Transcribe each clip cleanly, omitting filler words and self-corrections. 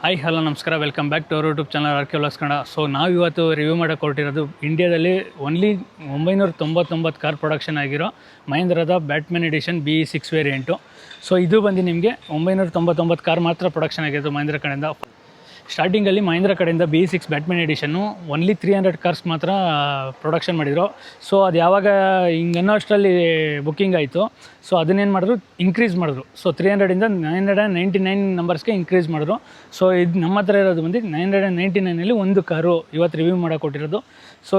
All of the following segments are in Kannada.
ಹಾಯ್ ಹಲೋ ನಮಸ್ಕಾರ, welcome back to our YouTube channel R K vlogs Kannada. So ನಾವು ಇವತ್ತು ರಿವ್ಯೂ ಮಾಡೋಕ್ಕೆ ಹೊರಟಿರೋದು ಇಂಡಿಯಾದಲ್ಲಿ ಓನ್ಲಿ 999 ಕಾರ್ ಪ್ರೊಡಕ್ಷನ್ ಆಗಿರೋ ಮಹೀಂದ್ರದ Batman edition BE6 variant. So ಇದು ಬಂದು ನಿಮಗೆ 999 ಕಾರ್ ಮಾತ್ರ ಪ್ರೊಡಕ್ಷನ್ ಆಗಿರೋದು ಮಹೀಂದ್ರ ಕಡೆಯಿಂದ. ಸ್ಟಾರ್ಟಿಂಗಲ್ಲಿ ಮಹೀಂದ್ರ ಕಡೆಯಿಂದ BE6 ಬ್ಯಾಟ್ಮ್ಯಾನ್ ಎಡಿಷನ್ನು ಓನ್ಲಿ 300 ಕಾರ್ಸ್ ಮಾತ್ರ ಪ್ರೊಡಕ್ಷನ್ ಮಾಡಿದರು. ಸೊ ಅದು ಯಾವಾಗ ಹಿಂಗೆ ಅನ್ನೋ ಅಷ್ಟರಲ್ಲಿ ಬುಕ್ಕಿಂಗ್ ಆಯಿತು. ಸೊ ಅದನ್ನೇನು ಮಾಡಿದ್ರು, ಇನ್ಕ್ರೀಸ್ ಮಾಡಿದ್ರು. ಸೊ 300ಇಂದ 999 ನಂಬರ್ಸ್ಗೆ ಇನ್ಕ್ರೀಸ್ ಮಾಡಿದ್ರು. ಸೊ ಇದು ನಮ್ಮ ಹತ್ರ ಇರೋದು ಬಂದು 999ನಲ್ಲಿ ಒಂದು ಕಾರು ಇವತ್ತು ರಿವ್ಯೂ ಮಾಡೋಕೆ ಕೊಟ್ಟಿರೋದು. ಸೊ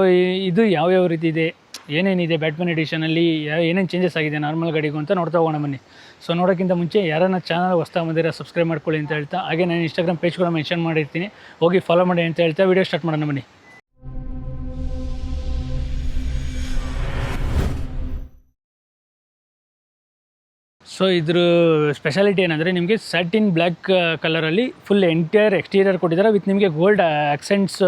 ಇದು ಯಾವ್ಯಾವ ರೀತಿ ಇದೆ, ಏನೇನಿದೆ ಬ್ಯಾಟ್ಮ್ಯಾನ್ ಎಡಿಷನಲ್ಲಿ, ಏನೇನು ಚೇಂಜಸ್ ಆಗಿದೆ ನಾರ್ಮಲ್ ಗಾಡಿಗೂ ಅಂತ ನೋಡ್ತಾ ಹೋಗೋಣ ಬನ್ನಿ. ಸೊ ನೋಡೋಕ್ಕಿಂತ ಮುಂಚೆ ಯಾರನ್ನ ಚಾನಲ್ ಹೊಸ್ತಾ ಬಂದಿರೋ ಸಬ್ಸ್ಕ್ರೈಬ್ ಮಾಡ್ಕೊಳ್ಳಿ ಅಂತ ಹೇಳ್ತಾ, ಹಾಗೆ ನಾನು ಇನ್ಸ್ಟಾಗ್ರಾಮ್ ಪೇಜ್ ಕೂಡ ಮೆನ್ಷನ್ ಮಾಡಿರ್ತೀನಿ, ಹೋಗಿ ಫಾಲೋ ಮಾಡಿ ಅಂತ ಹೇಳ್ತಾ ವೀಡಿಯೋ ಸ್ಟಾರ್ಟ್ ಮಾಡೋಣ ಬನ್ನಿ. ಸೊ ಇದ್ರ ಸ್ಪೆಷಾಲಿಟಿ ಏನಂದರೆ, ನಿಮಗೆ ಸ್ಯಾಟಿನ್ ಬ್ಲ್ಯಾಕ್ ಕಲರಲ್ಲಿ ಫುಲ್ ಎಂಟೈರ್ ಎಕ್ಸ್ಟೀರಿಯರ್ ಕೊಟ್ಟಿದ್ದಾರೆ ವಿತ್ ನಿಮಗೆ ಗೋಲ್ಡ್ ಆಕ್ಸೆಂಟ್ಸ್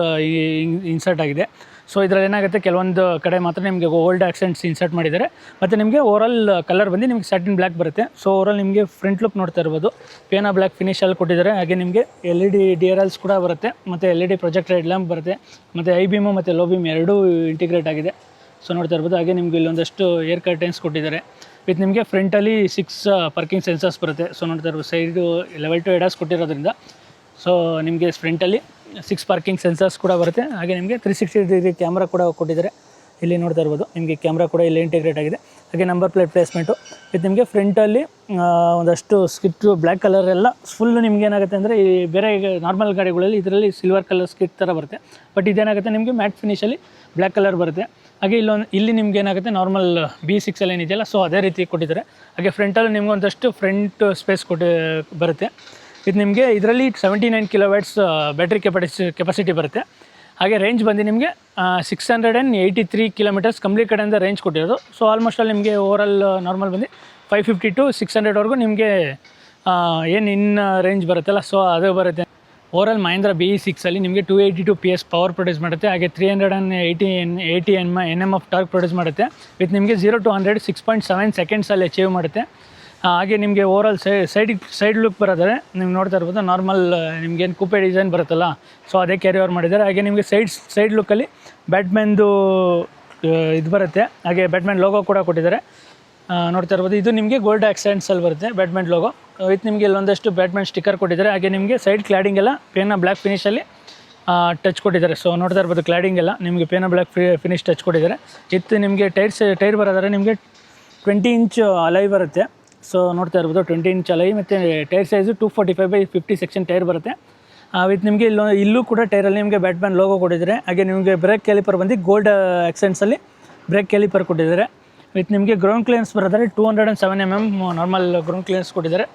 ಇನ್ಸರ್ಟ್ ಆಗಿದೆ. ಸೊ ಇದರಲ್ಲಿ ಏನಾಗುತ್ತೆ, ಕೆಲವೊಂದು ಕಡೆ ಮಾತ್ರ ನಿಮಗೆ ಗೋಲ್ಡ್ ಆಕ್ಸೆಂಟ್ಸ್ ಇನ್ಸರ್ಟ್ ಮಾಡಿದ್ದಾರೆ. ಮತ್ತು ನಿಮಗೆ ಓವರಾಲ್ ಕಲರ್ ಬಂದು ನಿಮಗೆ ಸ್ಯಾಟಿನ್ ಬ್ಲ್ಯಾಕ್ ಬರುತ್ತೆ. ಸೊ ಓವರಾಲ್ ನಿಮಗೆ ಫ್ರಂಟ್ ಲುಕ್ ನೋಡ್ತಾ ಇರ್ಬೋದು, ಪೇನಾ ಬ್ಲ್ಯಾಕ್ ಫಿನಿಶಲ್ಲಿ ಕೊಟ್ಟಿದ್ದಾರೆ. ಹಾಗೆ ನಿಮಗೆ LED DRLs ಕೂಡ ಬರುತ್ತೆ, ಮತ್ತು LED ಪ್ರೊಜೆಕ್ಟರ್ ಹೆಡ್ ಲ್ಯಾಂಪ್ ಬರುತ್ತೆ, ಮತ್ತು ಐ ಬೀಮು ಮತ್ತು ಲೋ ಬೀಮ್ ಎರಡೂ ಇಂಟಿಗ್ರೇಟ್ ಆಗಿದೆ. ಸೊ ನೋಡ್ತಾ ಇರ್ಬೋದು. ಹಾಗೆ ನಿಮಗೆ ಇಲ್ಲೊಂದಷ್ಟು ಏರ್ ಕರ್ಟನ್ಸ್ ಕೊಟ್ಟಿದ್ದಾರೆ ವಿತ್ ನಿಮಗೆ ಫ್ರಂಟಲ್ಲಿ 6 ಪಾರ್ಕಿಂಗ್ ಸೆನ್ಸರ್ಸ್ ಬರುತ್ತೆ. ಸೊ ನೋಡ್ತಾ ಇರ್ಬೋದು, ಸೈಡು ಲೆವೆಲ್ 2 ADAS ಕೊಟ್ಟಿರೋದ್ರಿಂದ ಸೊ ನಿಮಗೆ ಫ್ರಂಟಲ್ಲಿ 6 ಪಾರ್ಕಿಂಗ್ ಸೆನ್ಸರ್ಸ್ ಕೂಡ ಬರುತ್ತೆ. ಹಾಗೆ ನಿಮಗೆ 360 ಡಿಗ್ರಿ ಕ್ಯಾಮ್ರಾ ಕೂಡ ಕೊಟ್ಟಿದ್ದಾರೆ. ಇಲ್ಲಿ ನೋಡ್ತಾ ಇರ್ಬೋದು, ನಿಮಗೆ ಕ್ಯಾಮ್ರಾ ಕೂಡ ಇಲ್ಲಿ ಇಂಟಿಗ್ರೇಟ್ ಆಗಿದೆ. ಹಾಗೆ ನಂಬರ್ ಪ್ಲೇಟ್ ಪ್ಲೇಸ್ಮೆಂಟು ವಿತ್ ನಿಮಗೆ ಫ್ರಂಟಲ್ಲಿ ಒಂದಷ್ಟು ಸ್ಕಿಟ್ ಬ್ಲ್ಯಾಕ್ ಕಲರ್ ಎಲ್ಲ ಫುಲ್ಲು ನಿಮ್ಗೆ ಏನಾಗುತ್ತೆ ಅಂದರೆ, ಈ ಬೇರೆ ನಾರ್ಮಲ್ ಗಾಡಿಗಳಲ್ಲಿ ಇದರಲ್ಲಿ ಸಿಲ್ವರ್ ಕಲರ್ ಸ್ಕಿಟ್ ಥರ ಬರುತ್ತೆ. ಬಟ್ ಇದೇನಾಗುತ್ತೆ ನಿಮಗೆ ಮ್ಯಾಟ್ ಫಿನಿಷಲ್ಲಿ ಬ್ಲ್ಯಾಕ್ ಕಲರ್ ಬರುತ್ತೆ. ಹಾಗೆ ಇಲ್ಲಿ ನಿಮ್ಗೆ ಏನಾಗುತ್ತೆ, ನಾರ್ಮಲ್ BE6 ಏನಿದೆಯಲ್ಲ, ಸೊ ಅದೇ ರೀತಿ ಕೊಟ್ಟಿದ್ದಾರೆ. ಹಾಗೆ ಫ್ರಂಟಲ್ಲಿ ನಿಮ್ಗೆ ಒಂದಷ್ಟು ಫ್ರಂಟ್ ಸ್ಪೇಸ್ ಬರುತ್ತೆ. ಇದು ನಿಮಗೆ ಇದರಲ್ಲಿ 79 kW ಬ್ಯಾಟ್ರಿ ಕೆಪಾಸಿಟಿ ಬರುತ್ತೆ. ಹಾಗೆ ರೇಂಜ್ ಬಂದು ನಿಮಗೆ 683 km ಕಂಪ್ಲೀಟ್ ಕಡೆಯಿಂದ ರೇಂಜ್ ಕೊಟ್ಟಿರೋದು. ಸೊ ಆಲ್ಮೋಸ್ಟ್ ಅಲ್ಲಿ ನಿಮಗೆ ಓವರಾಲ್ ನಾರ್ಮಲ್ ಬಂದು 550 to 600ವರೆಗೂ ನಿಮಗೆ ಏನು ರೇಂಜ್ ಬರುತ್ತಲ್ಲ, ಸೊ ಅದು ಬರುತ್ತೆ. ಓವರಾಲ್ ಮಹೀಂದ್ರ BE6 ನಿಮಗೆ 282 PS ಪವರ್ ಪ್ರೊಡ್ಯೂಸ್ ಮಾಡುತ್ತೆ. ಹಾಗೆ 380 Nm ಆಫ್ ಟಾರ್ಕ್ ಪ್ರೊಡ್ಯೂಸ್ ಮಾಡುತ್ತೆ. ವಿತ್ ನಿಮಗೆ 0 to 100 6.7 ಸೆಕೆಂಡ್ಸಲ್ಲಿ ಅಚೀವ್ ಮಾಡುತ್ತೆ. ಹಾಗೆ ನಿಮಗೆ ಓವರಾಲ್ ಸೈಡ್ ಲುಕ್ ಬರೋದ್ರೆ ನೀವು ನೋಡ್ತಾ ಇರ್ಬೋದು, ನಾರ್ಮಲ್ ನಿಮಗೇನು ಕೂಪೆ ಡಿಸೈನ್ ಬರುತ್ತಲ್ಲ, ಸೊ ಅದೇ ಕ್ಯಾರಿ ಓವರ್ ಮಾಡಿದ್ದಾರೆ. ಹಾಗೆ ನಿಮಗೆ ಸೈಡ್ ಲುಕ್ಕಲ್ಲಿ ಬ್ಯಾಟ್ಮ್ಯಾನ್ದು ಇದು ಬರುತ್ತೆ. ಹಾಗೆ ಬ್ಯಾಟ್ಮ್ಯಾನ್ ಲೋಗೋ ಕೂಡ ಕೊಟ್ಟಿದ್ದಾರೆ, ನೋಡ್ತಾ ಇರ್ಬೋದು. ಇದು ನಿಮಗೆ ಗೋಲ್ಡ್ ಆಕ್ಸೆಂಟ್ಸಲ್ಲಿ ಬರುತ್ತೆ ಬ್ಯಾಟ್ಮ್ಯಾನ್ ಲೋಗೋ ವಿತ್ ನಿಮಗೆ ಇಲ್ಲೊಂದಷ್ಟು ಬ್ಯಾಟ್ಮ್ಯಾನ್ ಸ್ಟಿಕ್ಕರ್ ಕೊಟ್ಟಿದ್ದಾರೆ. ಹಾಗೆ ನಿಮಗೆ ಸೈಡ್ ಕ್ಲಾಡಿಂಗ್ ಎಲ್ಲ ಪೇನಾ ಬ್ಲ್ಯಾಕ್ ಫಿನಿಷಲ್ಲಿ ಟಚ್ ಕೊಟ್ಟಿದ್ದಾರೆ. ಸೊ ನೋಡ್ತಾ ಇರ್ಬೋದು, ಕ್ಲಾಡಿಂಗ್ ಎಲ್ಲ ನಿಮಗೆ ಪೇನಾ ಬ್ಲ್ಯಾಕ್ ಫಿನಿಶ್ ಟಚ್ ಕೊಟ್ಟಿದ್ದಾರೆ. ಇತ್ತು ನಿಮಗೆ ಟೈರ್ ಬರೋದಾದ್ರೆ ನಿಮಗೆ 20 ಇಂಚ್ ಅಲೈ ಬರುತ್ತೆ. ಸೊ ನೋಡ್ತಾ ಇರ್ಬೋದು, 20 ಇಂಚ್ ಅಲೈ ಮತ್ತು ಟೈರ್ ಸೈಜು 245/50 ಸೆಕ್ಷನ್ ಟೈರ್ ಬರುತ್ತೆ. ವಿತ್ ನಿಮಗೆ ಇಲ್ಲೂ ಕೂಡ ಟೈರಲ್ಲಿ ನಿಮಗೆ ಬ್ಯಾಟ್ಮ್ಯಾನ್ ಲೋಗೋ ಕೊಟ್ಟಿದ್ದಾರೆ. ಹಾಗೆ ನಿಮಗೆ ಬ್ರೇಕ್ ಕ್ಯಾಲಿಪರ್ ಬಂದು ಗೋಲ್ಡ್ ಆಕ್ಸೆಂಟ್ಸಲ್ಲಿ ಬ್ರೇಕ್ ಕ್ಯಾಲಿಪರ್ ಕೊಟ್ಟಿದ್ದಾರೆ. ವಿತ್ ನಿಮಗೆ ಗ್ರೌಂಡ್ ಕ್ಲಿಯರೆನ್ಸ್ ಬರೋದಾದ್ರೆ 207 mm ನಾರ್ಮಲ್ ಗ್ರೌಂಡ್ ಕ್ಲಿಯರೆನ್ಸ್ ಕೊಟ್ಟಿದ್ದಾರೆ.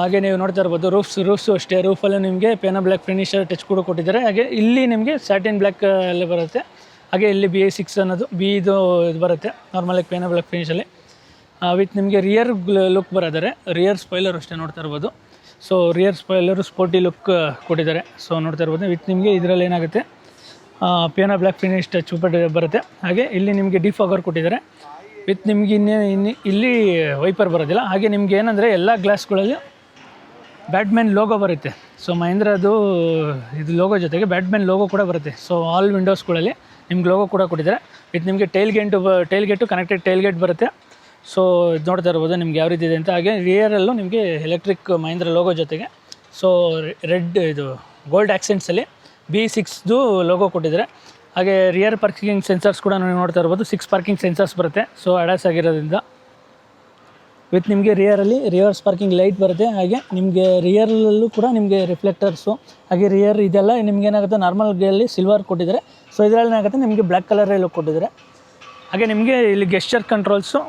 ಹಾಗೆ ನೀವು ನೋಡ್ತಾ ಇರ್ಬೋದು, ರೂಫ್ಸು ಅಷ್ಟೇ, ರೂಫಲ್ಲಿ ನಿಮಗೆ ಪೇನಾ ಬ್ಲ್ಯಾಕ್ ಫಿನಿಷರ್ ಟಚ್ ಕೂಡ ಕೊಟ್ಟಿದ್ದಾರೆ. ಹಾಗೆ ಇಲ್ಲಿ ನಿಮಗೆ ಸ್ಯಾಟಿನ್ ಬ್ಲ್ಯಾಕ್ ಎಲ್ಲ ಬರುತ್ತೆ. ಹಾಗೆ ಇಲ್ಲಿ BE6 ಅನ್ನೋದು ಇದು ಬರುತ್ತೆ ನಾರ್ಮಲಾಗಿ ಪೇನಾ ಬ್ಲ್ಯಾಕ್ ಫಿನಿಷಲ್ಲಿ. ವಿತ್ ನಿಮಗೆ ರಿಯರ್ ಲುಕ್ ಬರೋದಾರೆ, ರಿಯರ್ ಸ್ಪಾಯ್ಲರ್ ಅಷ್ಟೇ ನೋಡ್ತಾ ಇರ್ಬೋದು. So rear spoiler sporty look ಕೊಟ್ಟಿದ್ದಾರೆ. ಸೊ ನೋಡ್ತಾ ಇರ್ಬೋದು, ವಿತ್ ನಿಮಗೆ ಇದರಲ್ಲಿ ಏನಾಗುತ್ತೆ, ಪೇನಾ ಬ್ಲ್ಯಾಕ್ ಫಿನಿಶ್ ಟಚ್ ಬರುತ್ತೆ. ಹಾಗೆ ಇಲ್ಲಿ ನಿಮಗೆ ಡಿಫಾಗರ್ ಕೊಟ್ಟಿದ್ದಾರೆ. ವಿತ್ ನಿಮಗೆ ಇಲ್ಲಿ ವೈಪರ್ ಬರೋದಿಲ್ಲ. ಹಾಗೆ ನಿಮ್ಗೆ ಏನಂದರೆ, ಎಲ್ಲ ಗ್ಲಾಸ್ಗಳಲ್ಲಿ ಬ್ಯಾಟ್ಮ್ಯಾನ್ ಲೋಗೋ ಬರುತ್ತೆ. ಸೊ ಮಹೀಂದ್ರದು ಇದು ಲೋಗೋ ಜೊತೆಗೆ ಬ್ಯಾಟ್ಮ್ಯಾನ್ ಲೋಗೋ ಕೂಡ ಬರುತ್ತೆ. ಸೊ ಆಲ್ ವಿಂಡೋಸ್ಗಳಲ್ಲಿ ನಿಮ್ಗೆ ಲೋಗೋ ಕೂಡ ಕೊಟ್ಟಿದ್ದಾರೆ. ವಿತ್ ನಿಮಗೆ tailgate connected tailgate ಬರುತ್ತೆ. ಸೊ ಇದು ನೋಡ್ತಾ ಇರ್ಬೋದು ನಿಮ್ಗೆ ಯಾವ ರೀತಿ ಇದೆ ಅಂತ. ಹಾಗೆ ರಿಯರಲ್ಲೂ ನಿಮಗೆ ಎಲೆಕ್ಟ್ರಿಕ್ ಮಹೀಂದ್ರ ಲೋಗೋ ಜೊತೆಗೆ ಸೊ ರೆಡ್ ಇದು ಗೋಲ್ಡ್ ಆಕ್ಸೆಂಟ್ಸಲ್ಲಿ BE6ದು ಲೋಗೋ ಕೊಟ್ಟಿದ್ದಾರೆ. ಹಾಗೆ ರಿಯರ್ ಪಾರ್ಕಿಂಗ್ ಸೆನ್ಸರ್ಸ್ ಕೂಡ ನೀವು ನೋಡ್ತಾ ಇರ್ಬೋದು, 6 ಪಾರ್ಕಿಂಗ್ ಸೆನ್ಸರ್ಸ್ ಬರುತ್ತೆ. ಸೊ ADAS ಆಗಿರೋದ್ರಿಂದ ವಿತ್ ನಿಮಗೆ ರಿವರ್ಸ್ ಪಾರ್ಕಿಂಗ್ ಲೈಟ್ ಬರುತ್ತೆ. ಹಾಗೆ ನಿಮಗೆ ರಿಯರಲ್ಲೂ ಕೂಡ ನಿಮಗೆ ರಿಫ್ಲೆಕ್ಟರ್ಸು, ಹಾಗೆ ರಿಯರ್ ಇದೆಲ್ಲ ನಿಮ್ಗೆ ಏನಾಗುತ್ತೆ, ನಾರ್ಮಲ್ ಗೇಯಲ್ಲಿ ಸಿಲ್ವರ್ ಕೊಟ್ಟಿದ್ದಾರೆ. ಸೊ ಇದರಲ್ಲಿ ಏನಾಗುತ್ತೆ, ನಿಮಗೆ ಬ್ಲ್ಯಾಕ್ ಕಲರ್ ಲುಕ್ ಕೊಟ್ಟಿದ್ದಾರೆ. ಹಾಗೆ ನಿಮಗೆ ಇಲ್ಲಿ gesture controls,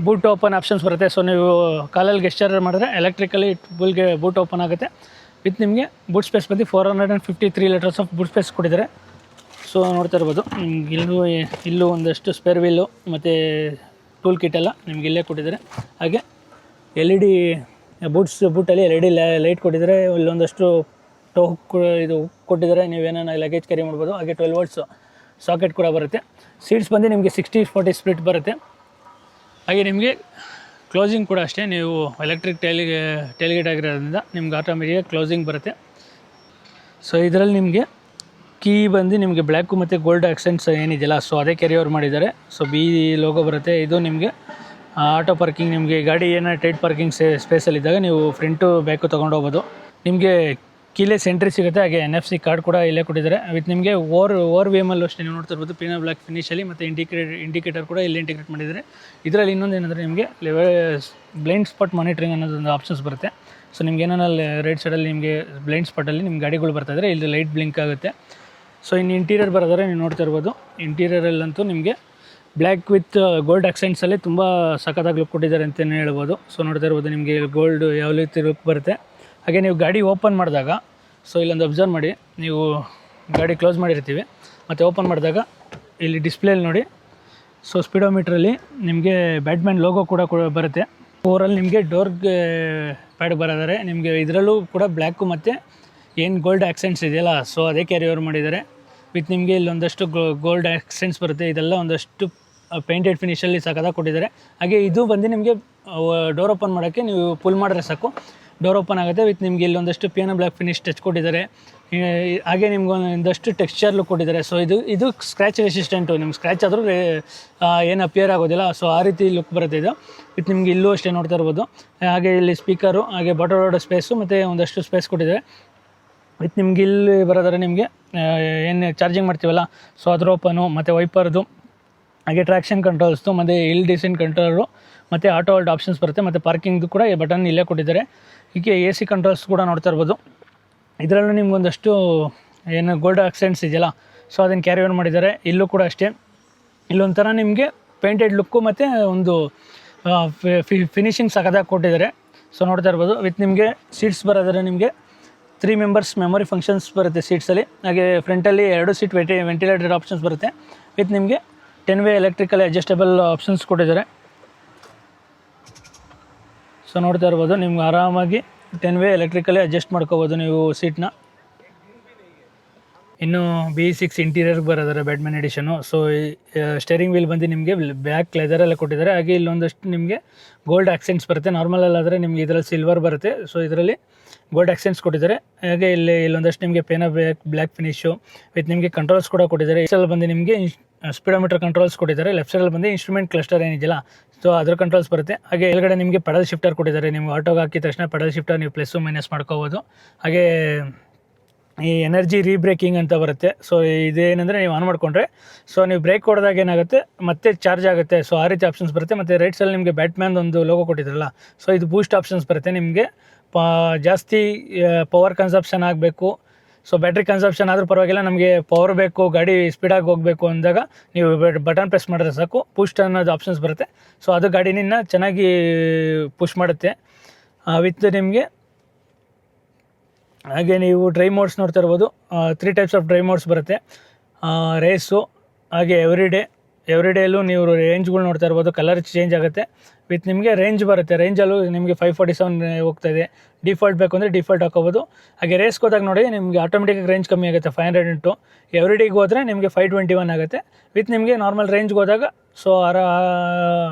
boot open options ಬರುತ್ತೆ. ಸೊ ನೀವು ಕಾಲಲ್ಲಿ ಗೆಸ್ಚರ್ ಮಾಡಿದ್ರೆ ಎಲೆಕ್ಟ್ರಿಕಲಿ ಬೂಟ್ ಓಪನ್ ಆಗುತ್ತೆ. ವಿತ್ ನಿಮಗೆ ಬೂಟ್ ಸ್ಪೇಸ್ ಬಂದು 453 ಲೀಟರ್ಸ್ ಆಫ್ ಬೂಟ್ ಸ್ಪೇಸ್ ಕೊಟ್ಟಿದ್ದಾರೆ. ಸೊ ನೋಡ್ತಾ ಇರ್ಬೋದು, ನಿಮ್ಗೆ ಇಲ್ಲೂ ಒಂದಷ್ಟು ಸ್ಪೇರ್ ವೀಲು ಮತ್ತು ಟೂಲ್ ಕಿಟ್ ಎಲ್ಲ ನಿಮ್ಗೆ ಇಲ್ಲೇ ಕೊಟ್ಟಿದ್ದಾರೆ. ಹಾಗೆ LED ಬೂಟಲ್ಲಿ LED ಲೈಟ್ ಕೊಟ್ಟಿದ್ದಾರೆ. ಇಲ್ಲೊಂದಷ್ಟು ಇದು ಕೊಟ್ಟಿದ್ದಾರೆ, ನೀವೇನೋ ಲಗೇಜ್ ಕ್ಯಾರಿ ಮಾಡ್ಬೋದು. ಹಾಗೆ 12 volts ಸಾಕೆಟ್ ಕೂಡ ಬರುತ್ತೆ. ಸೀಟ್ಸ್ ಬಂದು ನಿಮಗೆ 60/40 ಸ್ಪ್ಲಿಟ್ ಬರುತ್ತೆ. ಹಾಗೆ ನಿಮಗೆ ಕ್ಲೋಸಿಂಗ್ ಕೂಡ ಅಷ್ಟೇ, ನೀವು ಎಲೆಕ್ಟ್ರಿಕ್ ಟೈಲ್ಗೇಟ್ ಆಗಿರೋದ್ರಿಂದ ನಿಮ್ಗೆ ಆಟೋಮೆಟಿಕಾಗಿ ಕ್ಲೋಸಿಂಗ್ ಬರುತ್ತೆ. ಸೊ ಇದರಲ್ಲಿ ನಿಮಗೆ ಕೀ ಬಂದು ನಿಮಗೆ ಬ್ಲ್ಯಾಕು ಮತ್ತು ಗೋಲ್ಡ್ ಆಕ್ಸೆಂಟ್ಸ್ ಏನಿದೆಯಲ್ಲ, ಸೊ ಅದೇ ಕ್ಯಾರಿ ಓವರ್ ಮಾಡಿದ್ದಾರೆ. ಸೊ ಬಿ ಲೋಗೋ ಬರುತ್ತೆ. ಇದು ನಿಮಗೆ ಆಟೋ ಪಾರ್ಕಿಂಗ್, ನಿಮಗೆ ಗಾಡಿ ಏನಾರು ಟೈಟ್ ಪಾರ್ಕಿಂಗ್ ಸ್ಪೇಸಲ್ಲಿದ್ದಾಗ ನೀವು ಫ್ರಂಟು ಬ್ಯಾಕು ತೊಗೊಂಡೋಗ್ಬೋದು. ನಿಮಗೆ ಕೀಲೆಸ್ ಎಂಟ್ರಿ ಸಿಗುತ್ತೆ. ಹಾಗೆ NFC ಕಾರ್ಡ್ ಕೂಡ ಇಲ್ಲೇ ಕೊಟ್ಟಿದ್ದಾರೆ. ವಿತ್ ನಿಮಗೆ ಓರ್ ವೇಮಲ್ಲೂ ಅಷ್ಟೇ ನೀವು ನೋಡ್ತಿರ್ಬೋದು ಪಿನೋ ಬ್ಲ್ಯಾಕ್ ಫಿನಿಷಲ್ಲಿ, ಮತ್ತು ಇಂಡಿಕೇಟರ್ ಕೂಡ ಇಲ್ಲಿ ಇಂಟಿಗ್ರೇಟ್ ಮಾಡಿದ್ದಾರೆ. ಇದರಲ್ಲಿ ಇನ್ನೊಂದು ಏನಂದರೆ ನಿಮಗೆ ಬ್ಲೈಂಡ್ ಸ್ಪಾಟ್ ಮಾನಿಟ್ರಿಂಗ್ ಅನ್ನೋದೊಂದು ಆಪ್ಷನ್ಸ್ ಬರುತ್ತೆ. ಸೊ ನಿಮ್ಗೆ ಏನಾರ ರೈಟ್ ಸೈಡಲ್ಲಿ ನಿಮಗೆ ಬ್ಲೈಂಡ್ ಸ್ಪಾಟಲ್ಲಿ ನಿಮ್ಮ ಗಾಡಿಗಳು ಬರ್ತಾಯಿದ್ರೆ ಇಲ್ಲಿ ಲೈಟ್ ಬ್ಲಿಂಕ್ ಆಗುತ್ತೆ. ಸೊ ಇನ್ನು ಇಂಟೀರಿಯರ್ ಬರೋದಾದ್ರೆ ನೀವು ನೋಡ್ತಾ ಇರ್ಬೋದು, ಇಂಟೀರಿಯರಲ್ಲಂತೂ ನಿಮಗೆ ಬ್ಲ್ಯಾಕ್ ವಿತ್ ಗೋಲ್ಡ್ ಆಕ್ಸೆಂಟ್ಸಲ್ಲಿ ತುಂಬ ಸಖತ್ತಾಗಿ ಲುಕ್ ಕೊಟ್ಟಿದ್ದಾರೆ ಅಂತಲೇ ಹೇಳ್ಬೋದು. ಸೊ ನೋಡ್ತಾ ಇರ್ಬೋದು ನಿಮಗೆ ಗೋಲ್ಡ್ ಯಾವ ರೀತಿ ಲುಕ್ ಬರುತ್ತೆ. ಹಾಗೆ ನೀವು ಗಾಡಿ ಓಪನ್ ಮಾಡಿದಾಗ, ಸೊ ಇಲ್ಲೊಂದು ಅಬ್ಸರ್ವ್ ಮಾಡಿ, ನೀವು ಗಾಡಿ ಕ್ಲೋಸ್ ಮಾಡಿರ್ತೀವಿ ಮತ್ತು ಓಪನ್ ಮಾಡಿದಾಗ ಇಲ್ಲಿ ಡಿಸ್ಪ್ಲೇಲಿ ನೋಡಿ, ಸೊ ಸ್ಪೀಡೋಮೀಟ್ರಲ್ಲಿ ನಿಮಗೆ ಬ್ಯಾಟ್ಮ್ಯಾನ್ ಲೋಗೋ ಕೂಡ ಬರುತ್ತೆ. ಓವರಲ್ಲಿ ನಿಮಗೆ ಡೋರ್ಗೆ ಪ್ಯಾಡ್ ಬರೋದಾರೆ. ನಿಮಗೆ ಇದರಲ್ಲೂ ಕೂಡ ಬ್ಲ್ಯಾಕು ಮತ್ತು ಏನು ಗೋಲ್ಡ್ ಆಕ್ಸೆಂಟ್ಸ್ ಇದೆಯಲ್ಲ, ಸೊ ಅದೇ ಕ್ಯಾರಿ ಓವರ್ ಮಾಡಿದ್ದಾರೆ. ವಿತ್ ನಿಮಗೆ ಇಲ್ಲೊಂದಷ್ಟು ಗೋಲ್ಡ್ ಆಕ್ಸೆಂಟ್ಸ್ ಬರುತ್ತೆ. ಇದೆಲ್ಲ ಒಂದಷ್ಟು ಪೇಂಟೆಡ್ ಫಿನಿಷಲ್ಲಿ ಸಖತ್ತಾಗಿ ಕೊಟ್ಟಿದ್ದಾರೆ. ಹಾಗೆ ಇದು ಬಂದು ನಿಮಗೆ ಡೋರ್ ಓಪನ್ ಮಾಡೋಕ್ಕೆ ನೀವು ಪುಲ್ ಮಾಡಿದ್ರೆ ಸಾಕು, ಡೋರ್ ಓಪನ್ ಆಗುತ್ತೆ. ವಿತ್ ನಿಮಗೆ ಇಲ್ಲೊಂದಷ್ಟು ಪಿಯಾನೋ ಬ್ಲ್ಯಾಕ್ ಫಿನಿಶ್ ಟಚ್ ಕೊಟ್ಟಿದ್ದಾರೆ. ಹಾಗೆ ನಿಮ್ಗೆ ಒಂದಷ್ಟು ಟೆಕ್ಸ್ಚರ್ ಲುಕ್ ಕೊಟ್ಟಿದ್ದಾರೆ. ಸೊ ಇದು ಸ್ಕ್ರ್ಯಾಚ್ ರೆಸಿಸ್ಟೆಂಟು, ನಿಮ್ಗೆ ಸ್ಕ್ರ್ಯಾಚ್ ಆದರೂ ಏನು ಅಪಿಯರ್ ಆಗೋದಿಲ್ಲ. ಸೊ ಆ ರೀತಿ ಲುಕ್ ಬರುತ್ತೆ ಇದು. ವಿತ್ ನಿಮ್ಗೆ ಇಲ್ಲೂ ಅಷ್ಟೇ ನೋಡ್ತಾ ಇರ್ಬೋದು. ಹಾಗೆ ಇಲ್ಲಿ ಸ್ಪೀಕರು, ಹಾಗೆ ಬಾಟಲ್ ಸ್ಪೇಸು ಮತ್ತು ಒಂದಷ್ಟು ಸ್ಪೇಸ್ ಕೊಟ್ಟಿದ್ದಾರೆ. ವಿತ್ ನಿಮ್ಗೆ ಇಲ್ಲಿ ಬರೋದಾದ್ರೆ ನಿಮಗೆ ಏನು ಚಾರ್ಜಿಂಗ್ ಮಾಡ್ತೀವಲ್ಲ, ಸೊ ಅದ್ರ ಓಪನು ಮತ್ತು ವೈಪರ್ದು, ಹಾಗೆ ಟ್ರ್ಯಾಕ್ಷನ್ ಕಂಟ್ರೋಲ್ಸ್ದು, ಮತ್ತು ಹಿಲ್ ಡಿಸೆಂಟ್ ಕಂಟ್ರೋಲು, ಮತ್ತು ಆಟೋ ಹೋಲ್ಡ್ ಆಪ್ಷನ್ಸ್ ಬರುತ್ತೆ. ಮತ್ತು ಪಾರ್ಕಿಂಗ್ದು ಕೂಡ ಬಟನ್ ಇಲ್ಲೇ ಕೊಟ್ಟಿದ್ದಾರೆ. ಹೀಗೆ AC ಕಂಟ್ರೋಲ್ಸ್ ಕೂಡ ನೋಡ್ತಾ ಇರ್ಬೋದು. ಇದರಲ್ಲೂ ನಿಮ್ಗೊಂದಷ್ಟು ಏನು ಗೋಲ್ಡ್ ಆಕ್ಸೆಂಟ್ಸ್ ಇದೆಯಲ್ಲ, ಸೊ ಅದನ್ನು ಕ್ಯಾರಿ ಓವರ್ ಮಾಡಿದ್ದಾರೆ. ಇಲ್ಲೂ ಕೂಡ ಅಷ್ಟೇ, ಇಲ್ಲೊಂಥರ ನಿಮಗೆ ಪೇಂಟೆಡ್ ಲುಕ್ಕು ಮತ್ತು ಒಂದು ಫಿನಿಷಿಂಗ್ ಸಖತ್ತಾಗಿ ಕೊಟ್ಟಿದ್ದಾರೆ. ಸೊ ನೋಡ್ತಾ ಇರ್ಬೋದು. ವಿತ್ ನಿಮಗೆ ಸೀಟ್ಸ್ ಬರೋದಾದ್ರೆ ನಿಮಗೆ 3 ಮೆಂಬರ್ಸ್ ಮೆಮೊರಿ ಫಂಕ್ಷನ್ಸ್ ಬರುತ್ತೆ ಸೀಟ್ಸಲ್ಲಿ. ಹಾಗೆ ಫ್ರಂಟಲ್ಲಿ 2 ಸೀಟ್ ವೆಂಟಿಲೇಟರ್ ಆಪ್ಷನ್ಸ್ ಬರುತ್ತೆ. ವಿತ್ ನಿಮಗೆ 10 ವೇ ಎಲೆಕ್ಟ್ರಿಕಲ್ ಅಡ್ಜಸ್ಟಬಲ್ ಆಪ್ಷನ್ಸ್ ಕೊಟ್ಟಿದ್ದಾರೆ. ಸೊ ನೋಡ್ತಾ ಇರ್ಬೋದು, ನಿಮ್ಗೆ ಆರಾಮಾಗಿ 10 ವೇ ಎಲೆಕ್ಟ್ರಿಕಲ್ಲೇ ಅಡ್ಜಸ್ಟ್ ಮಾಡ್ಕೋಬೋದು ನೀವು ಸೀಟ್ನ. ಇನ್ನು B6 ಇಂಟೀರಿಯರ್ಗೆ ಬರೋದಾರೆ Batman edition. So steering wheel ಬಂದು ನಿಮಗೆ ಬ್ಲ್ಯಾಕ್ ಲೆದರೆಲ್ಲ ಕೊಟ್ಟಿದ್ದಾರೆ. ಹಾಗೆ ಇಲ್ಲೊಂದಷ್ಟು ನಿಮಗೆ ಗೋಲ್ಡ್ ಆಕ್ಸೆಂಟ್ಸ್ ಬರುತ್ತೆ. ನಾರ್ಮಲಲ್ಲಾದರೆ ನಿಮಗೆ ಇದರಲ್ಲಿ ಸಿಲ್ವರ್ ಬರುತ್ತೆ. ಸೊ ಇದರಲ್ಲಿ ಗೋಲ್ಡ್ ಆಕ್ಸೆಂಟ್ಸ್ ಕೊಟ್ಟಿದ್ದಾರೆ. ಹಾಗೆ ಇಲ್ಲೊಂದಷ್ಟು ನಿಮಗೆ ಪೇನೋ ಬ್ಲ್ಯಾಕ್ ಫಿನಿಶು ವಿತ್ ನಿಮಗೆ ಕಂಟ್ರೋಲ್ಸ್ ಕೂಡ ಕೊಟ್ಟಿದ್ದಾರೆ. ಇದರಲ್ಲಿ ಬಂದು ನಿಮಗೆ ಸ್ಪೀಡೋಮೀಟರ್ ಕಂಟ್ರೋಲ್ಸ್ ಕೊಟ್ಟಿದ್ದಾರೆ. ಲೆಫ್ಟ್ ಸೈಡಲ್ಲಿ ಬಂದು ಇನ್ಸ್ಟ್ರೂಮೆಂಟ್ ಕ್ಲಸ್ಟರ್ ಏನಿದೆಯಲ್ಲ, ಸೊ ಅದರ ಕಂಟ್ರೋಲ್ಸ್ ಬರುತ್ತೆ. ಹಾಗೆ ಎಲ್ಗಡೆ ನಿಮಗೆ ಪೆಡಲ್ ಶಿಫ್ಟರ್ ಕೊಟ್ಟಿದ್ದಾರೆ. ನೀವು ಆಟೋಗೆ ಹಾಕಿದ ತಕ್ಷಣ ಪೆಡಲ್ ಶಿಫ್ಟರ್ ನೀವು ಪ್ಲಸ್ಸು ಮೈನಸ್ ಮಾಡ್ಕೋಬೋದು. ಹಾಗೆ ಈ ಎನರ್ಜಿ ರೀಬ್ರೇಕಿಂಗ್ ಅಂತ ಬರುತ್ತೆ. ಸೊ ಇದೇನೆಂದರೆ ನೀವು ಆನ್ ಮಾಡಿಕೊಂಡ್ರೆ, ಸೊ ನೀವು ಬ್ರೇಕ್ ಹೊಡೆದಾಗ ಏನಾಗುತ್ತೆ ಮತ್ತೆ ಚಾರ್ಜ್ ಆಗುತ್ತೆ. ಸೊ ಆ ರೀತಿ ಆಪ್ಷನ್ಸ್ ಬರುತ್ತೆ. ಮತ್ತು ರೈಟ್ ಸೈಡಲ್ಲಿ ನಿಮಗೆ ಬ್ಯಾಟ್ಮ್ಯಾನ್ ಒಂದು ಲೋಗೋ ಕೊಟ್ಟಿದ್ರಲ್ಲ, ಸೊ ಇದು ಬೂಸ್ಟ್ ಆಪ್ಷನ್ಸ್ ಬರುತ್ತೆ. ನಿಮಗೆ ಜಾಸ್ತಿ ಪವರ್ ಕನ್ಸಪ್ಷನ್ ಆಗಬೇಕು, ಸೊ ಬ್ಯಾಟ್ರಿ ಕನ್ಸಪ್ಷನ್ ಆದರೂ ಪರವಾಗಿಲ್ಲ, ನಮಗೆ ಪವರ್ ಬೇಕು, ಗಾಡಿ ಸ್ಪೀಡಾಗಿ ಹೋಗಬೇಕು ಅಂದಾಗ ನೀವು ಬಟನ್ ಪ್ರೆಸ್ ಮಾಡಿದ್ರೆ ಸಾಕು, ಪುಷ್ ಅನ್ನೋದು ಆಪ್ಷನ್ಸ್ ಬರುತ್ತೆ. ಸೊ ಅದು ಗಾಡಿನ ಚೆನ್ನಾಗಿ ಪುಷ್ ಮಾಡುತ್ತೆ. ವಿತ್ ನಿಮಗೆ ಹಾಗೆ ನೀವು ಡ್ರೈವ್ ಮೋಡ್ಸ್ ನೋಡ್ತಾ ಇರ್ಬೋದು. 3 ಟೈಪ್ಸ್ ಆಫ್ ಡ್ರೈವ್ ಮೋಡ್ಸ್ ಬರುತ್ತೆ. ರೇಸು, ಹಾಗೆ ಎವ್ರಿಡೇಲೂ ನೀವು ರೇಂಜ್ಗಳು ನೋಡ್ತಾ ಇರ್ಬೋದು. ಕಲರ್ ಚೇಂಜ್ ಆಗುತ್ತೆ. ವಿತ್ ನಿಮಗೆ ರೇಂಜ್ ಬರುತ್ತೆ. ರೇಂಜಲ್ಲೂ ನಿಮಗೆ 547 ಹೋಗ್ತಾಯಿದೆ. ಡಿಫಾಲ್ಟ್ ಬೇಕು ಅಂದರೆ ಡಿಫಾಲ್ಟ್ ಹಾಕೋಬೋದು. ಹಾಗೆ ರೇಸ್ಗೆ ಹೋದಾಗ ನೋಡಿ ನಿಮಗೆ ಆಟೋಮೆಟಿಕಾಗಿ ರೇಂಜ್ ಕಮ್ಮಿ ಆಗುತ್ತೆ. 500 ಇಂಟು ಎವ್ರಿಡೇಗೆ ಹೋದರೆ ನಿಮಗೆ 521 ಆಗುತ್ತೆ. ವಿತ್ ನಿಮಗೆ ನಾರ್ಮಲ್ ರೇಂಜ್ಗೆ ಹೋದಾಗ ಸೊ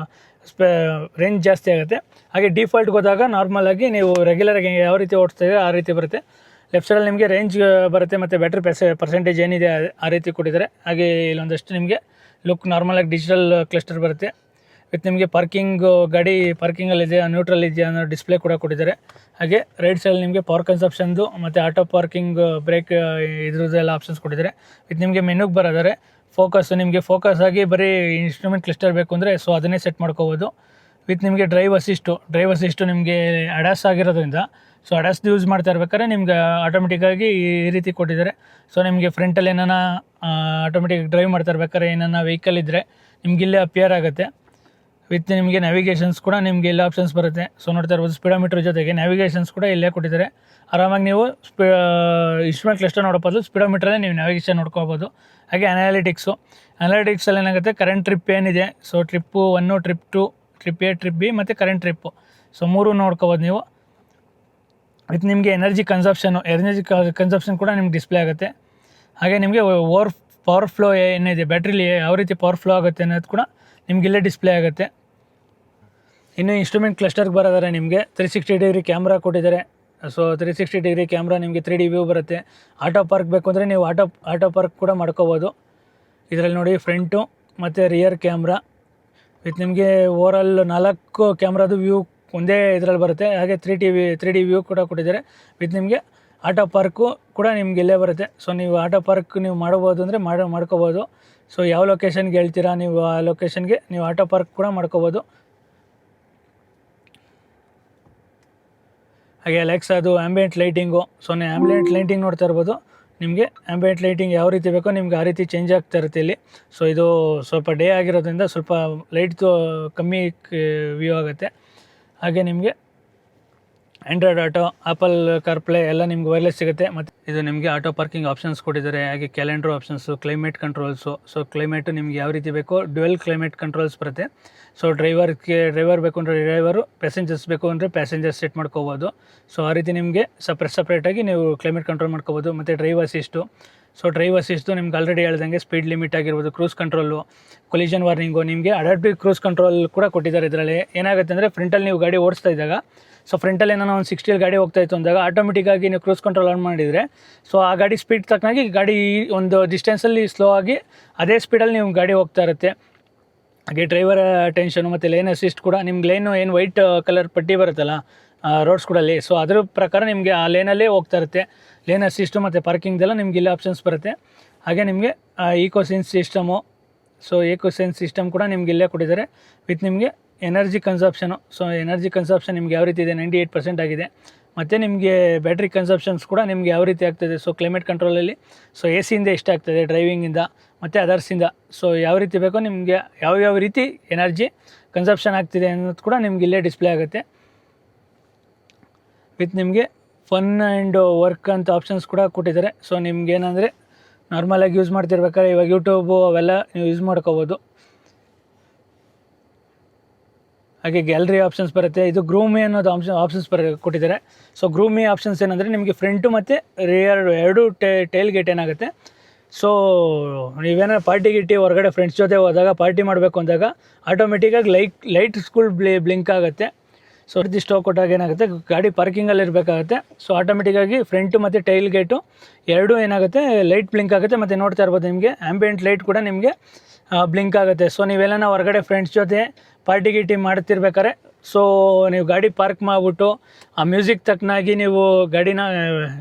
ರೇಂಜ್ ಜಾಸ್ತಿ ಆಗುತ್ತೆ. ಹಾಗೆ ಡಿಫಾಲ್ಟ್ಗೆ ಹೋದಾಗ ನಾರ್ಮಲಾಗಿ ನೀವು ರೆಗ್ಯುಲರಾಗಿ ಯಾವ ರೀತಿ ಓಡಿಸ್ತಾಯಿದೆ ಆ ರೀತಿ ಬರುತ್ತೆ. ಲೆಫ್ಟ್ ಸೈಡಲ್ಲಿ ನಿಮಗೆ ರೇಂಜ್ ಬರುತ್ತೆ ಮತ್ತು ಬ್ಯಾಟ್ರಿ ಪರ್ಸೆಂಟೇಜ್ ಏನಿದೆ ಆ ರೀತಿ ಕೊಟ್ಟಿದ್ದಾರೆ. ಹಾಗೆ ಇಲ್ಲೊಂದಷ್ಟು ನಿಮಗೆ ಲುಕ್ ನಾರ್ಮಲಾಗಿ ಡಿಜಿಟಲ್ ಕ್ಲಸ್ಟರ್ ಬರುತ್ತೆ. ವಿತ್ ನಿಮಗೆ ಗಾಡಿ ಪಾರ್ಕಿಂಗಲ್ಲಿದೆ ನ್ಯೂಟ್ರಲ್ ಇದೆಯಾ ಅನ್ನೋ ಡಿಸ್ಪ್ಲೇ ಕೂಡ ಕೊಟ್ಟಿದ್ದಾರೆ. ಹಾಗೆ ರೈಟ್ ಸೈಡಲ್ಲಿ ನಿಮಗೆ ಪವರ್ ಕನ್ಸಪ್ಷನ್ದು ಮತ್ತು ಆಟೋ ಪಾರ್ಕಿಂಗ್ ಬ್ರೇಕ್ ಇದ್ರದ್ದೆಲ್ಲ ಆಪ್ಷನ್ಸ್ ಕೊಟ್ಟಿದ್ದಾರೆ. ವಿತ್ ನಿಮಗೆ ಮೆನುಗೆ ಬರೋದಾರೆ ನಿಮಗೆ ಫೋಕಸ್ ಆಗಿ ಬರೀ ಇನ್ಸ್ಟ್ರೂಮೆಂಟ್ ಕ್ಲಸ್ಟರ್ ಬೇಕು ಅಂದರೆ ಸೊ ಅದನ್ನೇ ಸೆಟ್ ಮಾಡ್ಕೋಬೋದು. ವಿತ್ ನಿಮಗೆ ಡ್ರೈವ್ ಅಸಿಸ್ಟು ನಿಮಗೆ ಅಡಾಸ್ ಆಗಿರೋದ್ರಿಂದ ಸೊ ಅಡಾಸ್ ಯೂಸ್ ಮಾಡ್ತಾ ಇರ್ಬೇಕಾದ್ರೆ ನಿಮ್ಗೆ ಆಟೋಮೆಟಿಕ್ಕಾಗಿ ಈ ರೀತಿ ಕೊಟ್ಟಿದ್ದಾರೆ. ಸೊ ನಿಮಗೆ ಫ್ರಂಟಲ್ಲಿ ಏನಾನ ಆಟೋಮೆಟಿಕ್ ಡ್ರೈವ್ ಮಾಡ್ತಾ ಇರ್ಬೇಕಾದ್ರೆ ಏನಾನ ವೆಹಿಕಲ್ ಇದ್ದರೆ ನಿಮ್ಗೆ ಇಲ್ಲೇ ಅಪಿಯರ್ ಆಗುತ್ತೆ. ವಿತ್ ನಿಮಗೆ ನ್ಯಾವಿಗೇಷನ್ಸ್ ಕೂಡ ನಿಮಗೆ ಎಲ್ಲ ಆಪ್ಷನ್ಸ್ ಬರುತ್ತೆ. ಸೊ ನೋಡ್ತಾ ಇರ್ಬೋದು ಸ್ಪೀಡೋಮೀಟರ್ ಜೊತೆಗೆ ನ್ಯಾವಿಗೇಷನ್ಸ್ ಕೂಡ ಇಲ್ಲೇ ಕೊಟ್ಟಿದ್ದಾರೆ. ಆರಾಮಾಗಿ ನೀವು ಇನ್ಸ್ಟ್ರೂಮೆಂಟ್ ಕ್ಲಸ್ಟರ್ ನೋಡೋ ಬದಲು ಸ್ಪೀಡೋಮೀಟ್ರಲ್ಲೇ ನೀವು ನ್ಯಾವಿಗೇಷನ್ ನೋಡ್ಕೋಬೋದು. ಹಾಗೆ ಅನಾಲಿಟಿಕ್ಸಲ್ಲಿ ಏನಾಗುತ್ತೆ, ಕರೆಂಟ್ ಟ್ರಿಪ್ ಏನಿದೆ, so trip 1, trip 2, trip A, trip B ಮತ್ತು ಕರೆಂಟ್ ಟ್ರಿಪ್ಪು, ಸೊ 3 ನೋಡ್ಕೋಬೋದು ನೀವು. ವಿತ್ ನಿಮಗೆ ಎನರ್ಜಿ ಕನ್ಸಪ್ಷನ್ ಕೂಡ ನಿಮ್ಗೆ ಡಿಸ್ಪ್ಲೇ ಆಗುತ್ತೆ. ಹಾಗೆ ನಿಮಗೆ ಪವರ್ ಫ್ಲೋ ಏನಿದೆ ಬ್ಯಾಟ್ರಿಲಿ ಯಾವ ರೀತಿ ಪವರ್ ಫ್ಲೋ ಆಗುತ್ತೆ ಅನ್ನೋದು ಕೂಡ ನಿಮಗಿಲ್ಲೇ ಡಿಸ್ಪ್ಲೇ ಆಗುತ್ತೆ. ಇನ್ನು ಇನ್ಸ್ಟ್ರೂಮೆಂಟ್ ಕ್ಲಸ್ಟರ್ಗೆ ಬರೋದಾರೆ ನಿಮಗೆ 360 ಡಿಗ್ರಿ ಕ್ಯಾಮ್ರಾ ಕೊಟ್ಟಿದ್ದಾರೆ. ಸೊ 360 ಡಿಗ್ರಿ ಕ್ಯಾಮ್ರಾ ನಿಮಗೆ 3D ವ್ಯೂ ಬರುತ್ತೆ. ಆಟೋ ಪಾರ್ಕ್ ಬೇಕು ಅಂದರೆ ನೀವು ಆಟೋ ಪಾರ್ಕ್ ಕೂಡ ಮಾಡ್ಕೋಬೋದು. ಇದರಲ್ಲಿ ನೋಡಿ ಫ್ರಂಟು ಮತ್ತು ರಿಯರ್ ಕ್ಯಾಮ್ರಾ ವಿತ್ ನಿಮಗೆ ಓವರಾಲ್ 4 ಕ್ಯಾಮ್ರಾದು ವ್ಯೂ ಒಂದೇ ಇದರಲ್ಲಿ ಬರುತ್ತೆ. ಹಾಗೆ 3D ವ್ಯೂ ಕೂಡ ಕೊಟ್ಟಿದ್ದಾರೆ. ವಿತ್ ನಿಮಗೆ ಆಟೋ ಪಾರ್ಕು ಕೂಡ ನಿಮ್ಗೆ ಇಲ್ಲೇ ಬರುತ್ತೆ. ಸೊ ನೀವು ಆಟೋ ಪಾರ್ಕ್ ನೀವು ಮಾಡ್ಬೋದು ಅಂದರೆ ಮಾಡ್ಕೋಬೋದು. ಸೊ ಯಾವ ಲೊಕೇಶನ್ಗೆ ಹೇಳ್ತೀರಾ ನೀವು ಆ ಲೊಕೇಶನ್ಗೆ ನೀವು ಆಟೋ ಪಾರ್ಕ್ ಕೂಡ ಮಾಡ್ಕೋಬೋದು. ಹಾಗೆ ಅದು ಆ್ಯಂಬಿಯೆಂಟ್ ಲೈಟಿಂಗು. ಸೊ ನೀವು ಆ್ಯಂಬಿಯೆಂಟ್ ಲೈಟಿಂಗ್ ನೋಡ್ತಾ ಇರ್ಬೋದು. ನಿಮಗೆ ಆ್ಯಂಬಿಯೆಂಟ್ ಲೈಟಿಂಗ್ ಯಾವ ರೀತಿ ಬೇಕೋ ನಿಮ್ಗೆ ಆ ರೀತಿ ಚೇಂಜ್ ಆಗ್ತಾ ಇರುತ್ತೆ ಇಲ್ಲಿ. ಸೊ ಇದು ಸ್ವಲ್ಪ ಡೇ ಆಗಿರೋದ್ರಿಂದ ಸ್ವಲ್ಪ ಲೈಟ್ದು ಕಮ್ಮಿ ವ್ಯೂ ಆಗುತ್ತೆ. ಹಾಗೆ ನಿಮಗೆ ಆ್ಯಂಡ್ರಾಯ್ಡ್ ಆಟೋ, ಆಪಲ್ ಕಾರ್ಪ್ಲೇ ಎಲ್ಲ ನಿಮ್ಗೆ ವೈರ್ಲೆಸ್ ಸಿಗುತ್ತೆ. ಮತ್ತು ಇದು ನಿಮಗೆ ಆಟೋ ಪಾರ್ಕಿಂಗ್ ಆಪ್ಷನ್ಸ್ ಕೊಟ್ಟಿದ್ದಾರೆ. ಹಾಗೆ calendar options, climate controls. So climate ನಿಮ್ಗೆ ಯಾವ ರೀತಿ ಬೇಕೋ ಡ್ಯುವೆಲ್ ಕ್ಲೈಮೇಟ್ ಕಂಟ್ರೋಲ್ಸ್ ಬರುತ್ತೆ. ಸೊ ಡ್ರೈವರ್ ಬೇಕು ಅಂದರೆ ಡ್ರೈವರು, ಪ್ಯಾಸೆಂಜರ್ಸ್ ಬೇಕು ಅಂದರೆ ಪ್ಯಾಸೆಂಜರ್ಸ್ ಸೆಟ್ ಮಾಡ್ಕೋಬೋದು. ಸೊ ಆ ರೀತಿ ನಿಮಗೆ ಸಪ್ರೇಟಾಗಿ ನೀವು ಕ್ಲೈಮೇಟ್ ಕಂಟ್ರೋಲ್ ಮಾಡ್ಕೋಬೋದು. ಮತ್ತು drive assist. So drive assist ನಿಮ್ಗೆ ಆಲ್ರೆಡಿ ಹೇಳ್ದಂಗೆ ಸ್ಪೀಡ್ ಲಿಮಿಟ್ ಆಗಿರ್ಬೋದು, ಕ್ರೂಸ್ ಕಂಟ್ರೋಲು, ಕೊಲಿಷನ್ ವಾರ್ನಿಂಗು, ನಿಮಗೆ ಅಡಾಪ್ಟಿವ್ ಕ್ರೂಸ್ ಕಂಟ್ರೋಲ್ ಕೂಡ ಕೊಟ್ಟಿದ್ದಾರೆ. ಇದರಲ್ಲಿ ಏನಾಗುತ್ತೆ ಅಂದರೆ ಫ್ರಂಟಲ್ಲಿ ನೀವು ಗಾಡಿ ಓಡಿಸ್ತಾ ಇದ್ದಾಗ, ಸೊ ಫ್ರಂಟಲ್ಲಿ ಏನೋ ಒಂದು 60 ಗಾಡಿ ಹೋಗ್ತಾಯಿತ್ತು ಅಂದಾಗ ಆಟೋಮೆಟಿಕ್ಕಾಗಿ ನೀವು ಕ್ರೂಸ್ ಕಂಟ್ರೋಲ್ ಆನ್ ಮಾಡಿದರೆ ಸೊ ಆ ಗಾಡಿ ಸ್ಪೀಡ್ ತಕ್ಕನಾಗಿ ಗಾಡಿ ಒಂದು ಡಿಸ್ಟೆನ್ಸಲ್ಲಿ ಸ್ಲೋ ಆಗಿ ಅದೇ ಸ್ಪೀಡಲ್ಲಿ ನೀವು ಗಾಡಿ ಹೋಗ್ತಾ ಇರುತ್ತೆ. ಹಾಗೆ ಡ್ರೈವರ್ ಅಟೆನ್ಷನು ಮತ್ತು ಲೈನ್ ಅಸಿಸ್ಟ್ ಕೂಡ ನಿಮ್ಗೆ ಲೈನು ಏನು ವೈಟ್ ಕಲರ್ ಪಟ್ಟಿ ಬರುತ್ತಲ್ಲ ರೋಡ್ಸ್ ಕೂಡಲ್ಲಿ, ಸೊ ಅದ್ರ ಪ್ರಕಾರ ನಿಮಗೆ ಆ ಲೈನಲ್ಲೇ ಹೋಗ್ತಾ ಇರುತ್ತೆ. ಲೇನ್ ಅಸಿಸ್ಟು ಮತ್ತು ಪಾರ್ಕಿಂಗ್ದೆಲ್ಲ ನಿಮ್ಗೆ ಇಲ್ಲೇ ಆಪ್ಷನ್ಸ್ ಬರುತ್ತೆ. ಹಾಗೆ ನಿಮಗೆ ಈಕೋಸೆನ್ಸ್ ಸಿಸ್ಟಮು. ಸೊ ಈಕೋಸೆನ್ಸ್ ಸಿಸ್ಟಮ್ ಕೂಡ ನಿಮ್ಗೆ ಇಲ್ಲೇ ಕೊಟ್ಟಿದ್ದಾರೆ. ವಿತ್ ನಿಮಗೆ ಎನರ್ಜಿ ಕನ್ಸಪ್ಷನು. ಸೊ ಎನರ್ಜಿ ಕನ್ಸಪ್ಷನ್ ನಿಮ್ಗೆ ಯಾವ ರೀತಿ ಇದೆ, 98% ಆಗಿದೆ. ಮತ್ತು ನಿಮಗೆ ಬ್ಯಾಟ್ರಿ ಕನ್ಸಪ್ಷನ್ಸ್ ಕೂಡ ನಿಮ್ಗೆ ಯಾವ ರೀತಿ ಆಗ್ತದೆ. ಸೊ ಕ್ಲೈಮೇಟ್ ಕಂಟ್ರೋಲಲ್ಲಿ ಸೊ ಎ ಸಿಯಿಂದ ಎಷ್ಟಾಗ್ತದೆ, ಡ್ರೈವಿಂಗಿಂದ ಮತ್ತು ಅದರ್ಸಿಂದ. ಸೊ ಯಾವ ರೀತಿ ಬೇಕೋ ನಿಮಗೆ ಯಾವ ರೀತಿ ಎನರ್ಜಿ ಕನ್ಸಪ್ಷನ್ ಆಗ್ತಿದೆ ಅನ್ನೋದು ಕೂಡ ನಿಮ್ಗೆ ಇಲ್ಲೇ ಡಿಸ್ಪ್ಲೇ ಆಗುತ್ತೆ. ವಿತ್ ನಿಮಗೆ ಫನ್ ಆ್ಯಂಡ್ ವರ್ಕ್ ಅಂತ ಆಪ್ಷನ್ಸ್ ಕೂಡ ಕೊಟ್ಟಿದ್ದಾರೆ. ಸೊ ನಿಮ್ಗೇನಂದರೆ ನಾರ್ಮಲಾಗಿ ಯೂಸ್ ಮಾಡ್ತಿರ್ಬೇಕಾದ್ರೆ ಇವಾಗ ಯೂಟ್ಯೂಬು ಅವೆಲ್ಲ ನೀವು ಯೂಸ್ ಮಾಡ್ಕೋಬೋದು. ಹಾಗೆ ಗ್ಯಾಲರಿ ಆಪ್ಷನ್ಸ್ ಬರುತ್ತೆ. ಇದು ಗ್ರೂಮಿ ಅನ್ನೋದು ಆಪ್ಷನ್ಸ್ ಕೊಟ್ಟಿದ್ದಾರೆ. ಸೊ ಗ್ರೂಮಿ ಆಪ್ಷನ್ಸ್ ಏನಂದರೆ ನಿಮಗೆ ಫ್ರಂಟು ಮತ್ತು ರಿಯರ್ ಎರಡು ಟೈಲ್ ಗೇಟ್ ಏನಾಗುತ್ತೆ. ಸೊ ನೀವೇನಾದ್ರು ಪಾರ್ಟಿ ಹೊರಗಡೆ ಫ್ರೆಂಡ್ಸ್ ಜೊತೆ ಹೋದಾಗ ಪಾರ್ಟಿ ಮಾಡಬೇಕು ಅಂದಾಗ ಆಟೋಮೆಟಿಕ್ಕಾಗಿ ಲೈಟ್ ಸ್ಕೂಲ್ ಬ್ಲಿಂಕ್ ಆಗುತ್ತೆ. ಸೊ ಸ್ಟೋ ಕೊಟ್ಟಾಗ ಏನಾಗುತ್ತೆ, ಗಾಡಿ ಪಾರ್ಕಿಂಗಲ್ಲಿ ಇರಬೇಕಾಗುತ್ತೆ. ಸೊ ಆಟೋಮೆಟಿಕ್ಕಾಗಿ ಫ್ರಂಟು ಮತ್ತು ಟೈಲ್ ಗೇಟು ಎರಡೂ ಏನಾಗುತ್ತೆ ಲೈಟ್ ಬ್ಲಿಂಕ್ ಆಗುತ್ತೆ. ಮತ್ತು ನೋಡ್ತಾ ಇರ್ಬೋದು ನಿಮಗೆ ಆ್ಯಂಬಿಯೆಂಟ್ ಲೈಟ್ ಕೂಡ ನಿಮಗೆ ಬ್ಲಿಂಕ್ ಆಗುತ್ತೆ. ಸೊ ನೀವೆಲ್ಲ ಹೊರಗಡೆ ಫ್ರೆಂಡ್ಸ್ ಜೊತೆ ಪಾರ್ಟಿ ಮಾಡ್ತಿರ್ಬೇಕಾರೆ ಸೊ ನೀವು ಗಾಡಿ ಪಾರ್ಕ್ ಮಾಡಿಬಿಟ್ಟು ಆ ಮ್ಯೂಸಿಕ್ ತಕ್ಕನಾಗಿ ನೀವು ಗಾಡಿನ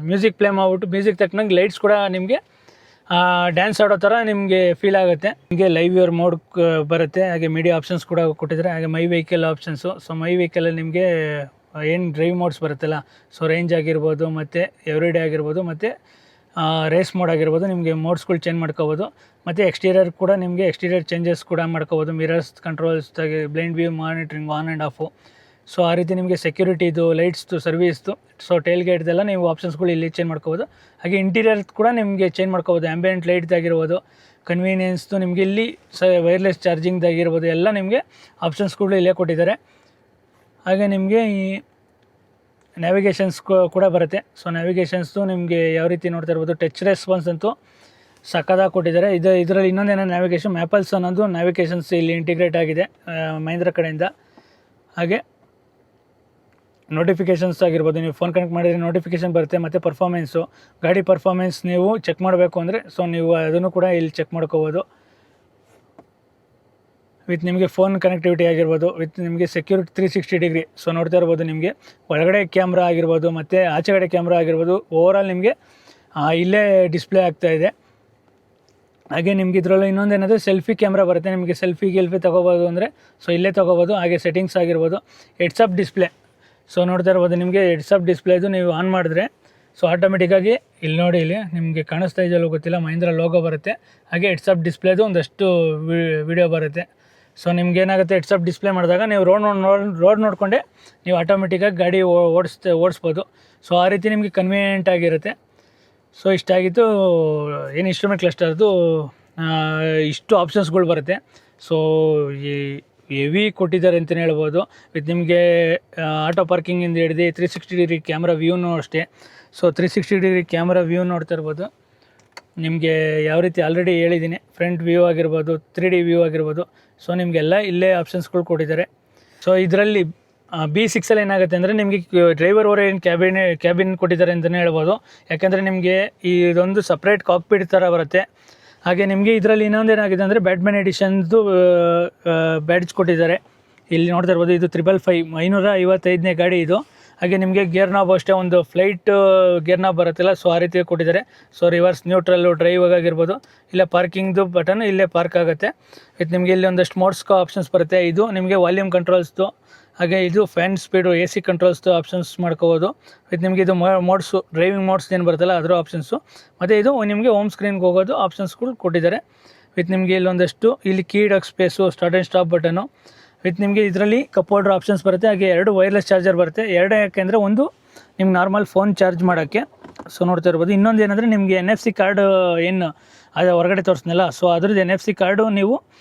ಮ್ಯೂಸಿಕ್ ಪ್ಲೇ ಮಾಡಿಬಿಟ್ಟು ಮ್ಯೂಸಿಕ್ ತಕ್ಕನಾಗಿ ಲೈಟ್ಸ್ ಕೂಡ ನಿಮಗೆ ಡ್ಯಾನ್ಸ್ ಆಡೋ ಥರ ನಿಮಗೆ ಫೀಲ್ ಆಗುತ್ತೆ. ನಿಮಗೆ ಲೈವ್ ಯುವರ್ ಮೋಡ್ ಬರುತ್ತೆ. ಹಾಗೆ ಮೀಡಿಯಾ ಆಪ್ಷನ್ಸ್ ಕೂಡ ಕೊಟ್ಟಿದ್ದಾರೆ. ಹಾಗೆ my vehicle options. So my ವೆಹಿಕಲಲ್ಲಿ ನಿಮಗೆ ಏನು ಡ್ರೈವ್ ಮೋಡ್ಸ್ ಬರುತ್ತಲ್ಲ, ಸೊ ರೇಂಜ್ ಆಗಿರ್ಬೋದು ಮತ್ತು ಎವ್ರಿಡೇ ಆಗಿರ್ಬೋದು ಮತ್ತು ರೇಸ್ ಮೋಡ್ ಆಗಿರ್ಬೋದು, ನಿಮಗೆ ಮೋಡ್ಸ್ಗಳು ಚೇಂಜ್ ಮಾಡ್ಕೋಬೋದು. ಮತ್ತು ಎಕ್ಸ್ಟೀರಿಯರ್ ಕೂಡ ನಿಮಗೆ ಎಕ್ಸ್ಟೀರಿಯರ್ ಚೇಂಜಸ್ ಕೂಡ ಮಾಡ್ಕೋಬೋದು. Mirrors controls, blind view monitoring on and off. So ಆ ರೀತಿ ನಿಮಗೆ ಸೆಕ್ಯೂರಿಟಿದು, ಲೈಟ್ಸ್ದು, ಸರ್ವಿಸ್ದು, ಸೊ ಟೇಲ್ ಗೇಟ್ದೆಲ್ಲ ನೀವು ಆಪ್ಷನ್ಸ್ಗಳು ಇಲ್ಲಿ ಚೇಂಜ್ ಮಾಡ್ಕೋಬೋದು. ಹಾಗೆ ಇಂಟೀರಿಯರ್ ಕೂಡ ನಿಮಗೆ ಚೇಂಜ್ ಮಾಡ್ಕೋಬೋದು. ಆ್ಯಂಬಿಯೆಂಟ್ ಲೈಟ್ದಾಗಿರ್ಬೋದು, ಕನ್ವೀನಿಯನ್ಸ್ದು, ನಿಮಗೆ ಇಲ್ಲಿ ವೈರ್ಲೆಸ್ ಚಾರ್ಜಿಂಗ್ದಾಗಿರ್ಬೋದು, ಎಲ್ಲ ನಿಮಗೆ ಆಪ್ಷನ್ಸ್ಗಳು ಇಲ್ಲೇ ಕೊಟ್ಟಿದ್ದಾರೆ. ಹಾಗೆ ನಿಮಗೆ ಈ ನ್ಯಾವಿಗೇಷನ್ಸ್ ಕೂಡ ಬರುತ್ತೆ. ಸೊ ನ್ಯಾವಿಗೇಷನ್ಸ್ದು ನಿಮಗೆ ಯಾವ ರೀತಿ ನೋಡ್ತಾ ಇರ್ಬೋದು, ಟಚ್ ರೆಸ್ಪಾನ್ಸ್ ಅಂತೂ ಸಕ್ಕದಾಗಿ ಕೊಟ್ಟಿದ್ದಾರೆ. ಇದರಲ್ಲಿ ಇನ್ನೊಂದೇನೋ ನ್ಯಾವಿಗೇಷನ್ ಮ್ಯಾಪಲ್ಸ್ ಅನ್ನೋದು ನ್ಯಾವಿಗೇಷನ್ಸ್ ಇಲ್ಲಿ ಇಂಟಿಗ್ರೇಟ್ ಆಗಿದೆ ಮಹೀಂದ್ರ ಕಡೆಯಿಂದ. ಹಾಗೆ ನೋಟಿಫಿಕೇಷನ್ಸ್ ಆಗಿರ್ಬೋದು, ನೀವು ಫೋನ್ ಕನೆಕ್ಟ್ ಮಾಡಿದರೆ ನೋಟಿಫಿಕೇಷನ್ ಬರುತ್ತೆ. ಮತ್ತು ಪರ್ಫಾಮೆನ್ಸು, ಗಾಡಿ ಪರ್ಫಾಮೆನ್ಸ್ ನೀವು ಚೆಕ್ ಮಾಡಬೇಕು ಅಂದರೆ ಸೊ ನೀವು ಅದನ್ನು ಕೂಡ ಇಲ್ಲಿ ಚೆಕ್ ಮಾಡ್ಕೋಬೋದು. ವಿತ್ ನಿಮಗೆ ಫೋನ್ ಕನೆಕ್ಟಿವಿಟಿ ಆಗಿರ್ಬೋದು, ವಿತ್ ನಿಮಗೆ ಸೆಕ್ಯೂರಿಟಿ 360 ಡಿಗ್ರಿ. ಸೊ ನೋಡ್ತಾ ಇರ್ಬೋದು ನಿಮಗೆ ಒಳಗಡೆ ಕ್ಯಾಮ್ರಾ ಆಗಿರ್ಬೋದು ಮತ್ತು ಆಚೆಗಡೆ ಕ್ಯಾಮ್ರಾ ಆಗಿರ್ಬೋದು, ಓವರಾಲ್ ನಿಮಗೆ ಇಲ್ಲೇ ಡಿಸ್ಪ್ಲೇ ಆಗ್ತಾಯಿದೆ. ಹಾಗೆ ನಿಮ್ಗೆ ಇದರಲ್ಲಿ ಇನ್ನೊಂದೇನಾದರೆ ಸೆಲ್ಫಿ ಕ್ಯಾಮ್ರಾ ಬರುತ್ತೆ. ನಿಮಗೆ ಸೆಲ್ಫಿ ತೊಗೋಬೋದು ಅಂದರೆ ಸೊ ಇಲ್ಲೇ ತೊಗೋಬೋದು. ಹಾಗೆ ಸೆಟ್ಟಿಂಗ್ಸ್ ಆಗಿರ್ಬೋದು, ಹೆಡ್ಸ್ ಅಪ್ ಡಿಸ್ಪ್ಲೇ. ಸೊ ನೋಡ್ತಾ ಇರ್ಬೋದು ನಿಮಗೆ ಹೆಡ್ಸ್ ಅಪ್ ಡಿಸ್ಪ್ಲೇದು ನೀವು ಆನ್ ಮಾಡಿದ್ರೆ ಸೊ ಆಟೋಮೆಟಿಕ್ಕಾಗಿ ಇಲ್ಲಿ ನೋಡಿ, ಇಲ್ಲಿ ನಿಮಗೆ ಕಾಣಿಸ್ತಾ ಇದೆಯಲ್ಲೋ ಗೊತ್ತಿಲ್ಲ, ಮಹೀಂದ್ರ ಲೋಗೋ ಬರುತ್ತೆ. ಹಾಗೆ ಹೆಡ್ಸ್ ಅಪ್ ಡಿಸ್ಪ್ಲೇದು ಒಂದಷ್ಟು ವಿಡಿಯೋ ಬರುತ್ತೆ. ಸೊ ನಿಮ್ಗೆ ಏನಾಗುತ್ತೆ, ಹೆಡ್ಸ್ ಅಪ್ ಡಿಸ್ಪ್ಲೇ ಮಾಡಿದಾಗ ನೀವು ರೋಡ್ ನೋಡಿಕೊಂಡೆ ನೀವು ಆಟೋಮೆಟಿಕ್ಕಾಗಿ ಗಾಡಿ ಓಡಿಸ್ಬೋದು. ಸೊ ಆ ರೀತಿ ನಿಮಗೆ ಕನ್ವೀನಿಯೆಂಟ್ ಆಗಿರುತ್ತೆ. ಸೊ ಇಷ್ಟಾಗಿತ್ತು ಏನು ಇನ್ಸ್ಟ್ರೂಮೆಂಟ್ ಕ್ಲಸ್ಟರ್ದು ಇಷ್ಟು ಆಪ್ಷನ್ಸ್ಗಳು ಬರುತ್ತೆ. ಸೊ ಹೆವಿ ಕೊಟ್ಟಿದ್ದಾರೆ ಅಂತಲೇ ಹೇಳ್ಬೋದು. ವಿತ್ ನಿಮಗೆ ಆಟೋ ಪಾರ್ಕಿಂಗಿಂದ ಹಿಡಿದು 360 ಡಿಗ್ರಿ ಕ್ಯಾಮ್ರಾ ವ್ಯೂನೂ ಅಷ್ಟೇ. ಸೊ 360 ಡಿಗ್ರಿ ಕ್ಯಾಮ್ರಾ ವ್ಯೂ ನೋಡ್ತಾ ಇರ್ಬೋದು ನಿಮಗೆ ಯಾವ ರೀತಿ ಆಲ್ರೆಡಿ ಹೇಳಿದ್ದೀನಿ. ಫ್ರಂಟ್ ವ್ಯೂ ಆಗಿರ್ಬೋದು, 3D ವ್ಯೂ ಆಗಿರ್ಬೋದು. ಸೊ ನಿಮಗೆಲ್ಲ ಇಲ್ಲೇ ಆಪ್ಷನ್ಸ್ಗಳು ಕೊಟ್ಟಿದ್ದಾರೆ. ಸೊ ಇದರಲ್ಲಿ B6 ಏನಾಗುತ್ತೆ ಅಂದರೆ ನಿಮಗೆ ಡ್ರೈವರ್ ಅವರೇ ಏನು ಕ್ಯಾಬಿನ್ ಕೊಟ್ಟಿದ್ದಾರೆ ಅಂತಲೇ ಹೇಳ್ಬೋದು. ಯಾಕೆಂದರೆ ನಿಮಗೆ ಇದೊಂದು ಸಪ್ರೇಟ್ ಕಾಕ್ಪಿಟ್ ಥರ ಬರುತ್ತೆ. ಹಾಗೆ ನಿಮಗೆ ಇದರಲ್ಲಿ ಇನ್ನೊಂದೇನಾಗಿದೆ ಅಂದರೆ ಬ್ಯಾಟ್ಮ್ಯಾನ್ ಎಡಿಷನ್ದು ಬ್ಯಾಡ್ಜ್ ಕೊಟ್ಟಿದ್ದಾರೆ. ಇಲ್ಲಿ ನೋಡ್ತಾ ಇರ್ಬೋದು, ಇದು 555ನೇ ಗಾಡಿ ಇದು. ಹಾಗೆ ನಿಮಗೆ ಗೇರ್ ನಾಬ್ ಅಷ್ಟೇ ಒಂದು ಫ್ಲೈಟ್ ಗೇರ್ ನಾಬ್ ಬರುತ್ತಲ್ಲ, ಸೊ ಆ ರೀತಿ ಕೊಟ್ಟಿದ್ದಾರೆ. ಸೊ ರಿವರ್ಸ್, ನ್ಯೂಟ್ರಲ್ಲು, ಡ್ರೈವ್ ಆಗಿರ್ಬೋದು. ಇಲ್ಲ ಪಾರ್ಕಿಂಗ್ದು ಬಟನ್ ಇಲ್ಲೇ ಪಾರ್ಕ್ ಆಗುತ್ತೆ. ಇದು ನಿಮಗೆ ಇಲ್ಲಿ ಒಂದಷ್ಟು ಮೋಡ್ಸ್ ಆಪ್ಷನ್ಸ್ ಬರುತ್ತೆ. ಇದು ನಿಮಗೆ ವಾಲ್ಯೂಮ್ ಕಂಟ್ರೋಲ್ಸ್ದು, ಹಾಗೆ ಇದು ಫ್ಯಾನ್ ಸ್ಪೀಡು, AC ಕಂಟ್ರೋಲ್ಸ್ದು ಆಪ್ಷನ್ಸ್ ಮಾಡ್ಕೋಬೋದು. ಇದು ನಿಮಗೆ ಇದು ಮೋಡ್ಸು, ಡ್ರೈವಿಂಗ್ ಮೋಡ್ಸ್ ಏನು ಬರುತ್ತಲ್ಲ ಅದರ ಆಪ್ಷನ್ಸು. ಮತ್ತು ಇದು ನಿಮಗೆ ಹೋಮ್ ಸ್ಕ್ರೀನ್ಗೆ ಹೋಗೋದು ಆಪ್ಷನ್ಸ್ಗಳು ಕೊಟ್ಟಿದ್ದಾರೆ. ವಿತ್ ನಿಮಗೆ ಇಲ್ಲೊಂದಷ್ಟು ಇಲ್ಲಿ ಕೀ ಇಡೋಕ್ಕೆ space, start and stop button. With ನಿಮಗೆ ಇದರಲ್ಲಿ ಕಪ್ ಹೋಲ್ಡರ್ ಆಪ್ಷನ್ಸ್ ಬರುತ್ತೆ. ಹಾಗೆ 2 ವೈರ್ಲೆಸ್ ಚಾರ್ಜರ್ ಬರುತ್ತೆ. 2 ಯಾಕೆಂದರೆ ಒಂದು ನಿಮ್ಗೆ ನಾರ್ಮಲ್ ಫೋನ್ ಚಾರ್ಜ್ ಮಾಡೋಕ್ಕೆ, ಸೊ ನೋಡ್ತಾ ಇರ್ಬೋದು. ಇನ್ನೊಂದು ಏನಂದರೆ ನಿಮಗೆ NFC ಕಾರ್ಡ್ ಏನು ಅದು ಹೊರಗಡೆ ತೋರಿಸ್ನಲ್ಲ, ಸೊ ಅದ್ರದ್ದು NFC ಕಾರ್ಡು ನೀವು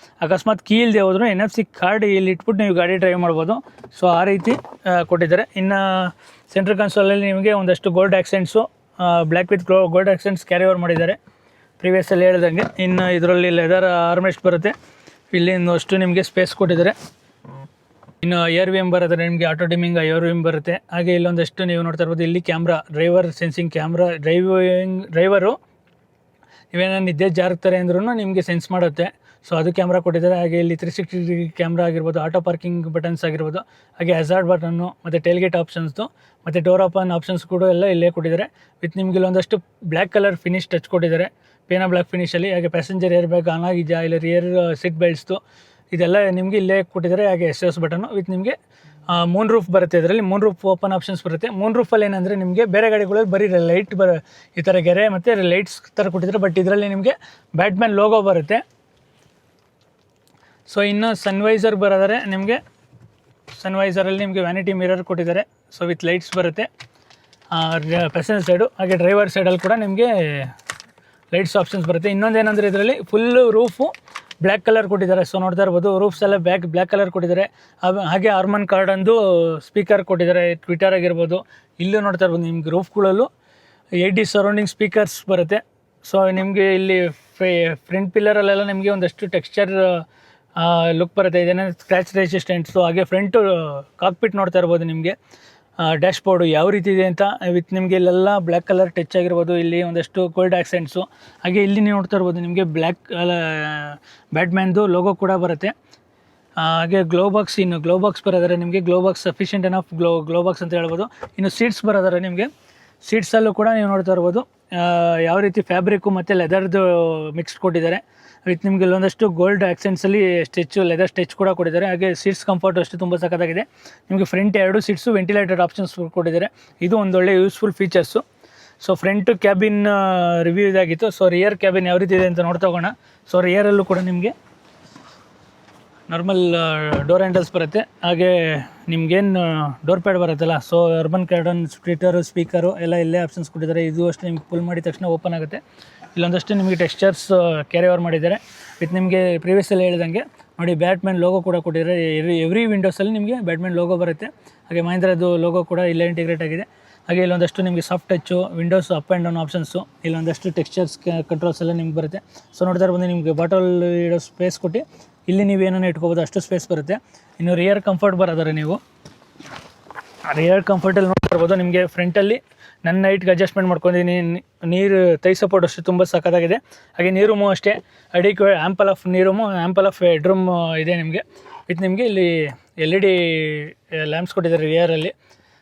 ಅಕಸ್ಮಾತ್ ಕೀ ಇಲ್ಲದೆ ಹೋದರೂ NFC ಕಾರ್ಡ್ ಇಲ್ಲಿ ಇಟ್ಬಿಟ್ಟು ನೀವು ಗಾಡಿ ಡ್ರೈವ್ ಮಾಡ್ಬೋದು. ಸೊ ಆ ರೀತಿ ಕೊಟ್ಟಿದ್ದಾರೆ. ಇನ್ನು ಸೆಂಟ್ರಲ್ ಕನ್ಸೋಲಲ್ಲಿ ನಿಮಗೆ ಒಂದಷ್ಟು gold accents, black with gold accents carry over ಮಾಡಿದ್ದಾರೆ ಪ್ರೀವಿಯಸ್ಸಲ್ಲಿ ಹೇಳ್ದಂಗೆ. ಇನ್ನು ಇದರಲ್ಲಿ ಲೆದರ್ ಆರ್ಮ್ರೆಸ್ಟ್ ಬರುತ್ತೆ. ಇಲ್ಲಿ ಇನ್ನಷ್ಟು ನಿಮಗೆ ಸ್ಪೇಸ್ ಕೊಟ್ಟಿದ್ದಾರೆ. ಇನ್ನು ARVM ಬರುತ್ತೆ, ನಿಮಗೆ ಆಟೋ ಡಿಮ್ಮಿಂಗ್ ARVM ಬರುತ್ತೆ. ಹಾಗೆ ಇಲ್ಲೊಂದಷ್ಟು ನೀವು ನೋಡ್ತಾ ಇರ್ಬೋದು, ಇಲ್ಲಿ camera, driver sensing camera, driver ನೀವೇನೋ ನಿದ್ದೆ ಜಾರುತ್ತಾರೆ ಅಂದ್ರೂ ನಿಮಗೆ ಸೆನ್ಸ್ ಮಾಡುತ್ತೆ. ಸೊ ಅದು ಕ್ಯಾಮ್ರಾ ಕೊಟ್ಟಿದ್ದಾರೆ. ಹಾಗೆ ಇಲ್ಲಿ 360 ಡಿಗ್ರಿ ಕ್ಯಾಮ್ರಾ ಆಗಿರ್ಬೋದು, ಆಟೋ ಪಾರ್ಕಿಂಗ್ ಬಟನ್ಸ್ ಆಗಿರ್ಬೋದು, ಹಾಗೆ ಹಜಾರ್ಡ್ ಬಟನ್ನು, ಮತ್ತು ಟೇಲ್ಗೇಟ್ ಆಪ್ಷನ್ಸ್ದು, ಮತ್ತು ಡೋರ್ ಓಪನ್ ಆಪ್ಷನ್ಸ್ ಕೂಡ ಎಲ್ಲ ಇಲ್ಲೇ ಕೊಟ್ಟಿದ್ದಾರೆ. ವಿತ್ ನಿಮಗೆ ಇಲ್ಲೊಂದಷ್ಟು ಬ್ಲ್ಯಾಕ್ ಕಲರ್ ಫಿನಿಶ್ ಟಚ್ ಕೊಟ್ಟಿದ್ದಾರೆ, ಪೇನಾ ಬ್ಲ್ಯಾಕ್ ಫಿನಿಷಲ್ಲಿ. ಹಾಗೆ ಪ್ಯಾಸೆಂಜರ್ ಏರ್ ಬ್ಯಾಗ್ ಆನ್ ಆಗಿದೆಯಾ, ಇಲ್ಲ ರಿಯರ್ ಸೀಟ್ ಬೆಲ್ಟ್ಸ್ದು ಇದೆಲ್ಲ ನಿಮಗೆ ಇಲ್ಲೇ ಕೊಟ್ಟಿದ್ದಾರೆ. ಹಾಗೆ SOS ಬಟನ್ನು. ವಿತ್ ನಿಮಗೆ ಮೂನ್ ರೂಫ್ ಬರುತ್ತೆ. ಇದರಲ್ಲಿ ಮೂನ್ ರೂಫ್ ಓಪನ್ ಆಪ್ಷನ್ಸ್ ಬರುತ್ತೆ. ಮೂನ್ ರೂಫಲ್ಲಿ ಏನಂದರೆ ನಿಮಗೆ ಬೇರೆ ಗಾಡಿಗಳಲ್ಲಿ ಬರೀ ಲೈಟ್ ಈ ಥರ ಗೆರೆ ಮತ್ತು ಲೈಟ್ಸ್ ಥರ ಕೊಟ್ಟಿದ್ದಾರೆ. ಬಟ್ ಇದರಲ್ಲಿ ನಿಮಗೆ ಬ್ಯಾಟ್ಮ್ಯಾನ್ ಲೋಗೋ ಬರುತ್ತೆ. ಸೊ ಇನ್ನು ಸನ್ವೈಸರ್ ಬರೋದರೆ ನಿಮಗೆ ಸನ್ವೈಸರಲ್ಲಿ ನಿಮಗೆ ವ್ಯಾನಿಟಿ ಮಿರರ್ ಕೊಟ್ಟಿದ್ದಾರೆ. ಸೊ ವಿತ್ ಲೈಟ್ಸ್ ಬರುತ್ತೆ ಪ್ಯಾಸೆಂಜರ್ ಸೈಡು. ಹಾಗೆ ಡ್ರೈವರ್ ಸೈಡಲ್ಲಿ ಕೂಡ ನಿಮಗೆ ಲೈಟ್ಸ್ ಆಪ್ಷನ್ಸ್ ಬರುತ್ತೆ. ಇನ್ನೊಂದೇನೆಂದರೆ ಇದರಲ್ಲಿ ಫುಲ್ಲು ರೂಫು ಬ್ಲ್ಯಾಕ್ ಕಲರ್ ಕೊಟ್ಟಿದ್ದಾರೆ. ಸೊ ನೋಡ್ತಾ ಇರ್ಬೋದು, ರೂಫ್ಸ್ ಎಲ್ಲ ಬ್ಲ್ಯಾಕ್ ಕಲರ್ ಕೊಟ್ಟಿದ್ದಾರೆ. ಹಾಗೆ ಆರ್ಮನ್ ಕಾರ್ಡಂದು ಸ್ಪೀಕರ್ ಕೊಟ್ಟಿದ್ದಾರೆ, ಟ್ವಿಟರ್ ಆಗಿರ್ಬೋದು. ಇಲ್ಲೂ ನೋಡ್ತಾ ಇರ್ಬೋದು ನಿಮ್ಗೆ ರೂಫ್ಗಳಲ್ಲೂ 8D ಸರೌಂಡಿಂಗ್ ಸ್ಪೀಕರ್ಸ್ ಬರುತ್ತೆ. ಸೊ ನಿಮಗೆ ಇಲ್ಲಿ ಫ್ರಂಟ್ ಪಿಲ್ಲರಲ್ಲೆಲ್ಲ ನಿಮಗೆ ಒಂದಷ್ಟು ಟೆಕ್ಸ್ಚರ್ ಲುಕ್ ಬರುತ್ತೆ. ಇದೇನೇ ಸ್ಕ್ರ್ಯಾಚ್ ರೆಸಿಸ್ಟೆಂಟ್ಸು. ಹಾಗೆ ಫ್ರಂಟು ಕಾಕ್ಪಿಟ್ ನೋಡ್ತಾ ಇರ್ಬೋದು ನಿಮಗೆ, ಡ್ಯಾಶ್ ಬೋರ್ಡು ಯಾವ ರೀತಿ ಇದೆ ಅಂತ. ವಿತ್ ನಿಮಗೆ ಇಲ್ಲೆಲ್ಲ ಬ್ಲ್ಯಾಕ್ ಕಲರ್ ಟಚ್ ಆಗಿರ್ಬೋದು. ಇಲ್ಲಿ ಒಂದಷ್ಟು ಗೋಲ್ಡ್ ಆಕ್ಸೆಂಟ್ಸು. ಹಾಗೆ ಇಲ್ಲಿ ನೀವು ನೋಡ್ತಾ ಇರ್ಬೋದು ನಿಮಗೆ ಬ್ಯಾಟ್ಮ್ಯಾನ್ದು ಲೋಗೋ ಕೂಡ ಬರುತ್ತೆ. ಹಾಗೆ ಗ್ಲೋಬಾಕ್ಸ್ ಬರೋದಾರೆ ನಿಮಗೆ, ಗ್ಲೋಬಾಕ್ಸ್ ಸಫಿಷಿಯೆಂಟ್ ಎನಫ್ ಗ್ಲೋಬಾಕ್ಸ್ ಅಂತ ಹೇಳ್ಬೋದು. ಇನ್ನು ಸೀಟ್ಸ್ ಬರೋದಾರೆ ನಿಮಗೆ, ಸೀಟ್ಸಲ್ಲೂ ಕೂಡ ನೀವು ನೋಡ್ತಾ ಇರ್ಬೋದು ಯಾವ ರೀತಿ ಫ್ಯಾಬ್ರಿಕ್ಕು ಮತ್ತು ಲೆದರ್ದು ಮಿಕ್ಸ್ ಕೊಟ್ಟಿದ್ದಾರೆ. ವಿತ್ ನಿಮಗೆ ಇಲ್ಲೊಂದಷ್ಟು ಗೋಲ್ಡ್ ಆಕ್ಸೆಂಟ್ಸಲ್ಲಿ ಲೆದರ್ ಸ್ಟೆಚ್ ಕೂಡ ಕೊಟ್ಟಿದ್ದಾರೆ. ಹಾಗೆ ಸೀಟ್ಸ್ ಕಂಫರ್ಟ್ ಅಷ್ಟು ತುಂಬ ಸಖತ್ತಾಗಿದೆ. ನಿಮಗೆ ಫ್ರಂಟ್ 2 ಸೀಟ್ಸು ವೆಂಟಿಲೇಟೆಡ್ ಆಪ್ಷನ್ಸ್ ಕೊಟ್ಟಿದ್ದಾರೆ. ಇದು ಒಂದೊಳ್ಳೆ useful features. So front cabin review ಇದಾಗಿತ್ತು. ಸೊ ರಿಯರ್ ಕ್ಯಾಬಿನ್ ಯಾವ ರೀತಿ ಇದೆ ಅಂತ ನೋಡ್ತಾ ಹೋಗೋಣ. ಸೊ ರಿಯರಲ್ಲೂ ಕೂಡ ನಿಮಗೆ ನಾರ್ಮಲ್ ಡೋರ್ ಹ್ಯಾಂಡಲ್ಸ್ ಬರುತ್ತೆ. ಹಾಗೆ ನಿಮ್ಗೇನು ಡೋರ್ ಪ್ಯಾಡ್ ಬರುತ್ತಲ್ಲ, ಸೊ ಅರ್ಬನ್ ಕಾರ್ಡನ್, ಟ್ವಿಟರು, ಸ್ಪೀಕರು ಎಲ್ಲ ಇಲ್ಲೇ ಆಪ್ಷನ್ಸ್ ಕೊಟ್ಟಿದ್ದಾರೆ. ಇದು ಅಷ್ಟೇ ನಿಮ್ಗೆ ಪುಲ್ ಮಾಡಿದ ತಕ್ಷಣ ಓಪನ್ ಆಗುತ್ತೆ. ಇಲ್ಲೊಂದಷ್ಟು ನಿಮಗೆ ಟೆಕ್ಸ್ಚರ್ಸ್ ಕ್ಯಾರಿ ಓವರ್ ಮಾಡಿದ್ದಾರೆ. ವಿತ್ ನಿಮಗೆ ಪ್ರೀವಿಯಸ್ಸಲ್ಲಿ ಹೇಳ್ದಂಗೆ ನೋಡಿ ಬ್ಯಾಟ್ಮ್ಯಾನ್ ಲೋಗೋ ಕೂಡ ಕೊಟ್ಟಿದ್ದಾರೆ. ಎವ್ರಿ ವಿಂಡೋಸಲ್ಲಿ ನಿಮಗೆ ಬ್ಯಾಟ್ಮ್ಯಾನ್ ಲೋಗೋ ಬರುತ್ತೆ. ಹಾಗೆ ಮಹೀಂದ್ರದ್ದು ಲೋಗೋ ಕೂಡ ಇಲ್ಲೇ ಇಂಟಿಗ್ರೇಟ್ ಆಗಿದೆ. ಹಾಗೆ ಇಲ್ಲೊಂದಷ್ಟು ನಿಮಗೆ soft touch, windows up and down options, ಇಲ್ಲೊಂದಷ್ಟು ಟೆಕ್ಸ್ಚರ್ಸ್ ಕಂಟ್ರೋಲ್ಸ್ ಎಲ್ಲ ನಿಮ್ಗೆ ಬರುತ್ತೆ. ಸೊ ನೋಡ್ತಾ ಇರ್ಬೋದು ನಿಮಗೆ ಬಾಟಲ್ ಇಡೋ ಸ್ಪೇಸ್ ಕೊಟ್ಟು ಇಲ್ಲಿ ನೀವು ಏನೇನು ಇಟ್ಕೋಬೋದು ಅಷ್ಟು ಸ್ಪೇಸ್ ಬರುತ್ತೆ. ಇನ್ನು ರಿಯರ್ ಕಂಫರ್ಟ್ ಬರೋದಾರೆ ನೀವು ರಿಯರ್ ಕಂಫರ್ಟಲ್ಲಿ ನೋಡ್ತಾ ಇರ್ಬೋದು ನಿಮಗೆ ಫ್ರಂಟಲ್ಲಿ ನನ್ನ ಹೈಟ್ಗೆ ಅಡ್ಜಸ್ಟ್ಮೆಂಟ್ ಮಾಡ್ಕೊಂಡಿದ್ದೀನಿ. ನೀರು ತೈ ಸಪೋರ್ಟ್ ಅಷ್ಟು ತುಂಬ ಸಖತ್ತಾಗಿದೆ. ಹಾಗೆ ನೀರೂಮು ಅಷ್ಟೇ ample of ನೀರೂಮು, ample of headroom ಇದೆ ನಿಮಗೆ. ವಿತ್ ನಿಮಗೆ ಇಲ್ಲಿ LED ಲ್ಯಾಂಪ್ಸ್ ಕೊಟ್ಟಿದ್ದಾರೆ ರಿಯರಲ್ಲಿ.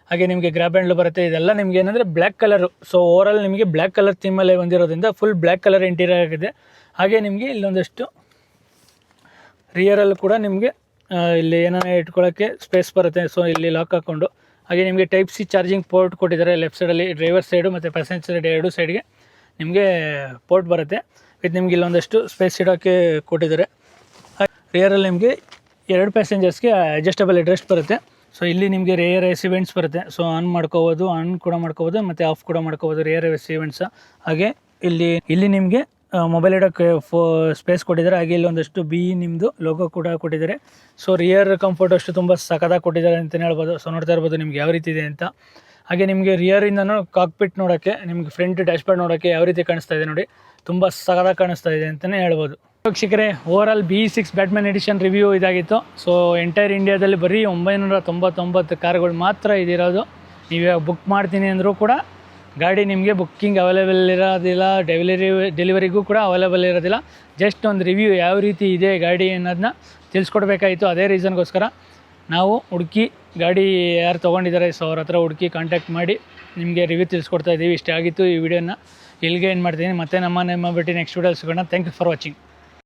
ಹಾಗೆ ನಿಮಗೆ ಗ್ರ್ಯಾಬ್ ಹ್ಯಾಂಡ್ಲ್ ಬರುತ್ತೆ. ಇದೆಲ್ಲ ನಿಮಗೆ ಏನಂದರೆ ಬ್ಲ್ಯಾಕ್ ಕಲರು. ಸೊ ಓವರಾಲ್ ನಿಮಗೆ ಬ್ಲ್ಯಾಕ್ ಕಲರ್ ಥೀಮಲ್ಲೇ ಬಂದಿರೋದ್ರಿಂದ ಫುಲ್ ಬ್ಲ್ಯಾಕ್ ಕಲರ್ ಇಂಟೀರಿಯರ್ ಆಗಿದೆ. ಹಾಗೆ ನಿಮಗೆ ಇಲ್ಲೊಂದಷ್ಟು ರಿಯರಲ್ಲೂ ಕೂಡ ನಿಮಗೆ ಇಲ್ಲಿ ಏನಾರ ಇಟ್ಕೊಳ್ಳೋಕ್ಕೆ ಸ್ಪೇಸ್ ಬರುತ್ತೆ. ಸೊ ಇಲ್ಲಿ ಲಾಕ್ ಹಾಕ್ಕೊಂಡು. ಹಾಗೆ ನಿಮಗೆ Type-C ಚಾರ್ಜಿಂಗ್ ಪೋರ್ಟ್ ಕೊಟ್ಟಿದ್ದಾರೆ ಲೆಫ್ಟ್ ಸೈಡಲ್ಲಿ, ಡ್ರೈವರ್ ಸೈಡು ಮತ್ತು ಪ್ಯಾಸೆಂಜರ್ ಸೈಡ್ 2 ಸೈಡ್ಗೆ ನಿಮಗೆ ಪೋರ್ಟ್ ಬರುತ್ತೆ. ವಿತ್ ನಿಮಗೆ ಇಲ್ಲೊಂದಷ್ಟು ಸ್ಪೇಸ್ ಇಡೋಕ್ಕೆ ಕೊಟ್ಟಿದ್ದಾರೆ. ರಿಯರಲ್ಲಿ ನಿಮಗೆ 2 ಪ್ಯಾಸೆಂಜರ್ಸ್ಗೆ ಅಡ್ಜಸ್ಟಬಲ್ ಹೆಡ್ರೆಸ್ಟ್ ಬರುತ್ತೆ. ಸೊ ಇಲ್ಲಿ ನಿಮಗೆ ರೇರ್ AC ವೆಂಟ್ಸ್ ಬರುತ್ತೆ. ಸೊ ಆನ್ ಕೂಡ ಮಾಡ್ಕೋಬೋದು ಮತ್ತು ಆಫ್ ಕೂಡ ಮಾಡ್ಕೋಬೋದು ರೇರ್ AC ವೆಂಟ್ಸ್. ಹಾಗೆ ಇಲ್ಲಿ ನಿಮಗೆ ಮೊಬೈಲ್ ಇಡೋಕ್ಕೆ ಸ್ಪೇಸ್ ಕೊಟ್ಟಿದ್ದಾರೆ. ಹಾಗೆ ಇಲ್ಲಿ ಒಂದಷ್ಟು ನಿಮ್ಮದು ಲೋಗೋ ಕೂಡ ಕೊಟ್ಟಿದ್ದಾರೆ. ಸೊ ರಿಯರ್ ಕಂಫರ್ಟ್ ಅಷ್ಟು ತುಂಬ ಸಖತ್ತಾಗಿ ಕೊಟ್ಟಿದ್ದಾರೆ ಅಂತಲೇ ಹೇಳ್ಬೋದು. ಸೊ ನೋಡ್ತಾ ಇರ್ಬೋದು ನಿಮ್ಗೆ ಯಾವ ರೀತಿ ಇದೆ ಅಂತ. ಹಾಗೆ ನಿಮಗೆ ರಿಯರಿಂದನೂ ಕಾಕ್ಪಿಟ್ ನೋಡೋಕ್ಕೆ, ನಿಮಗೆ ಫ್ರಂಟ್ ಡ್ಯಾಶ್ಬೋರ್ಡ್ ನೋಡೋಕ್ಕೆ ಯಾವ ರೀತಿ ಕಾಣಿಸ್ತಾ ಇದೆ ನೋಡಿ, ತುಂಬ ಸಖತ್ತಾಗಿ ಕಾಣಿಸ್ತಾ ಇದೆ ಅಂತಲೇ ಹೇಳ್ಬೋದು. ವೀಕ್ಷಕರೇ, overall BE6 Batman edition review ಇದಾಗಿತ್ತು. ಸೊ ಎಂಟೈರ್ ಇಂಡಿಯಾದಲ್ಲಿ ಬರೀ 999 ಕಾರುಗಳು ಮಾತ್ರ ಇದಿರೋದು. ನೀವು ಬುಕ್ ಮಾಡ್ತೀನಿ ಅಂದರೂ ಕೂಡ ಗಾಡಿ ನಿಮಗೆ ಬುಕ್ಕಿಂಗ್ ಅವೈಲೇಬಲ್ ಇರೋದಿಲ್ಲ, ಡೆಲಿವರಿಗೂ ಕೂಡ ಅವೈಲೇಬಲ್ ಇರೋದಿಲ್ಲ. ಜಸ್ಟ್ ಒಂದು ರಿವ್ಯೂ ಯಾವ ರೀತಿ ಇದೆ ಗಾಡಿ ಅನ್ನೋದನ್ನ ತಿಳಿಸ್ಕೊಡ್ಬೇಕಾಯಿತು. ಅದೇ ರೀಸನ್ಗೋಸ್ಕರ ನಾವು ಹುಡುಕಿ ಗಾಡಿ ಯಾರು ತೊಗೊಂಡಿದ್ದಾರೆ ಸೊ ಅವ್ರ ಹತ್ರ ಹುಡುಕಿ ಕಾಂಟ್ಯಾಕ್ಟ್ ಮಾಡಿ ನಿಮಗೆ ರಿವ್ಯೂ ತಿಳಿಸ್ಕೊಡ್ತಾ ಇದ್ದೀವಿ. ಇಷ್ಟೇ ಆಗಿತ್ತು ಈ ವಿಡಿಯೋನ. ಇಲ್ಲಿಗೆ ಏನು ಮಾಡ್ತೀನಿ, ಮತ್ತೆ ನಮ್ಮ ಭೇಟಿ ನೆಕ್ಸ್ಟ್ ವಿಡಿಯೋಲಿ ಸಿಗೋಣ. Thank you for watching.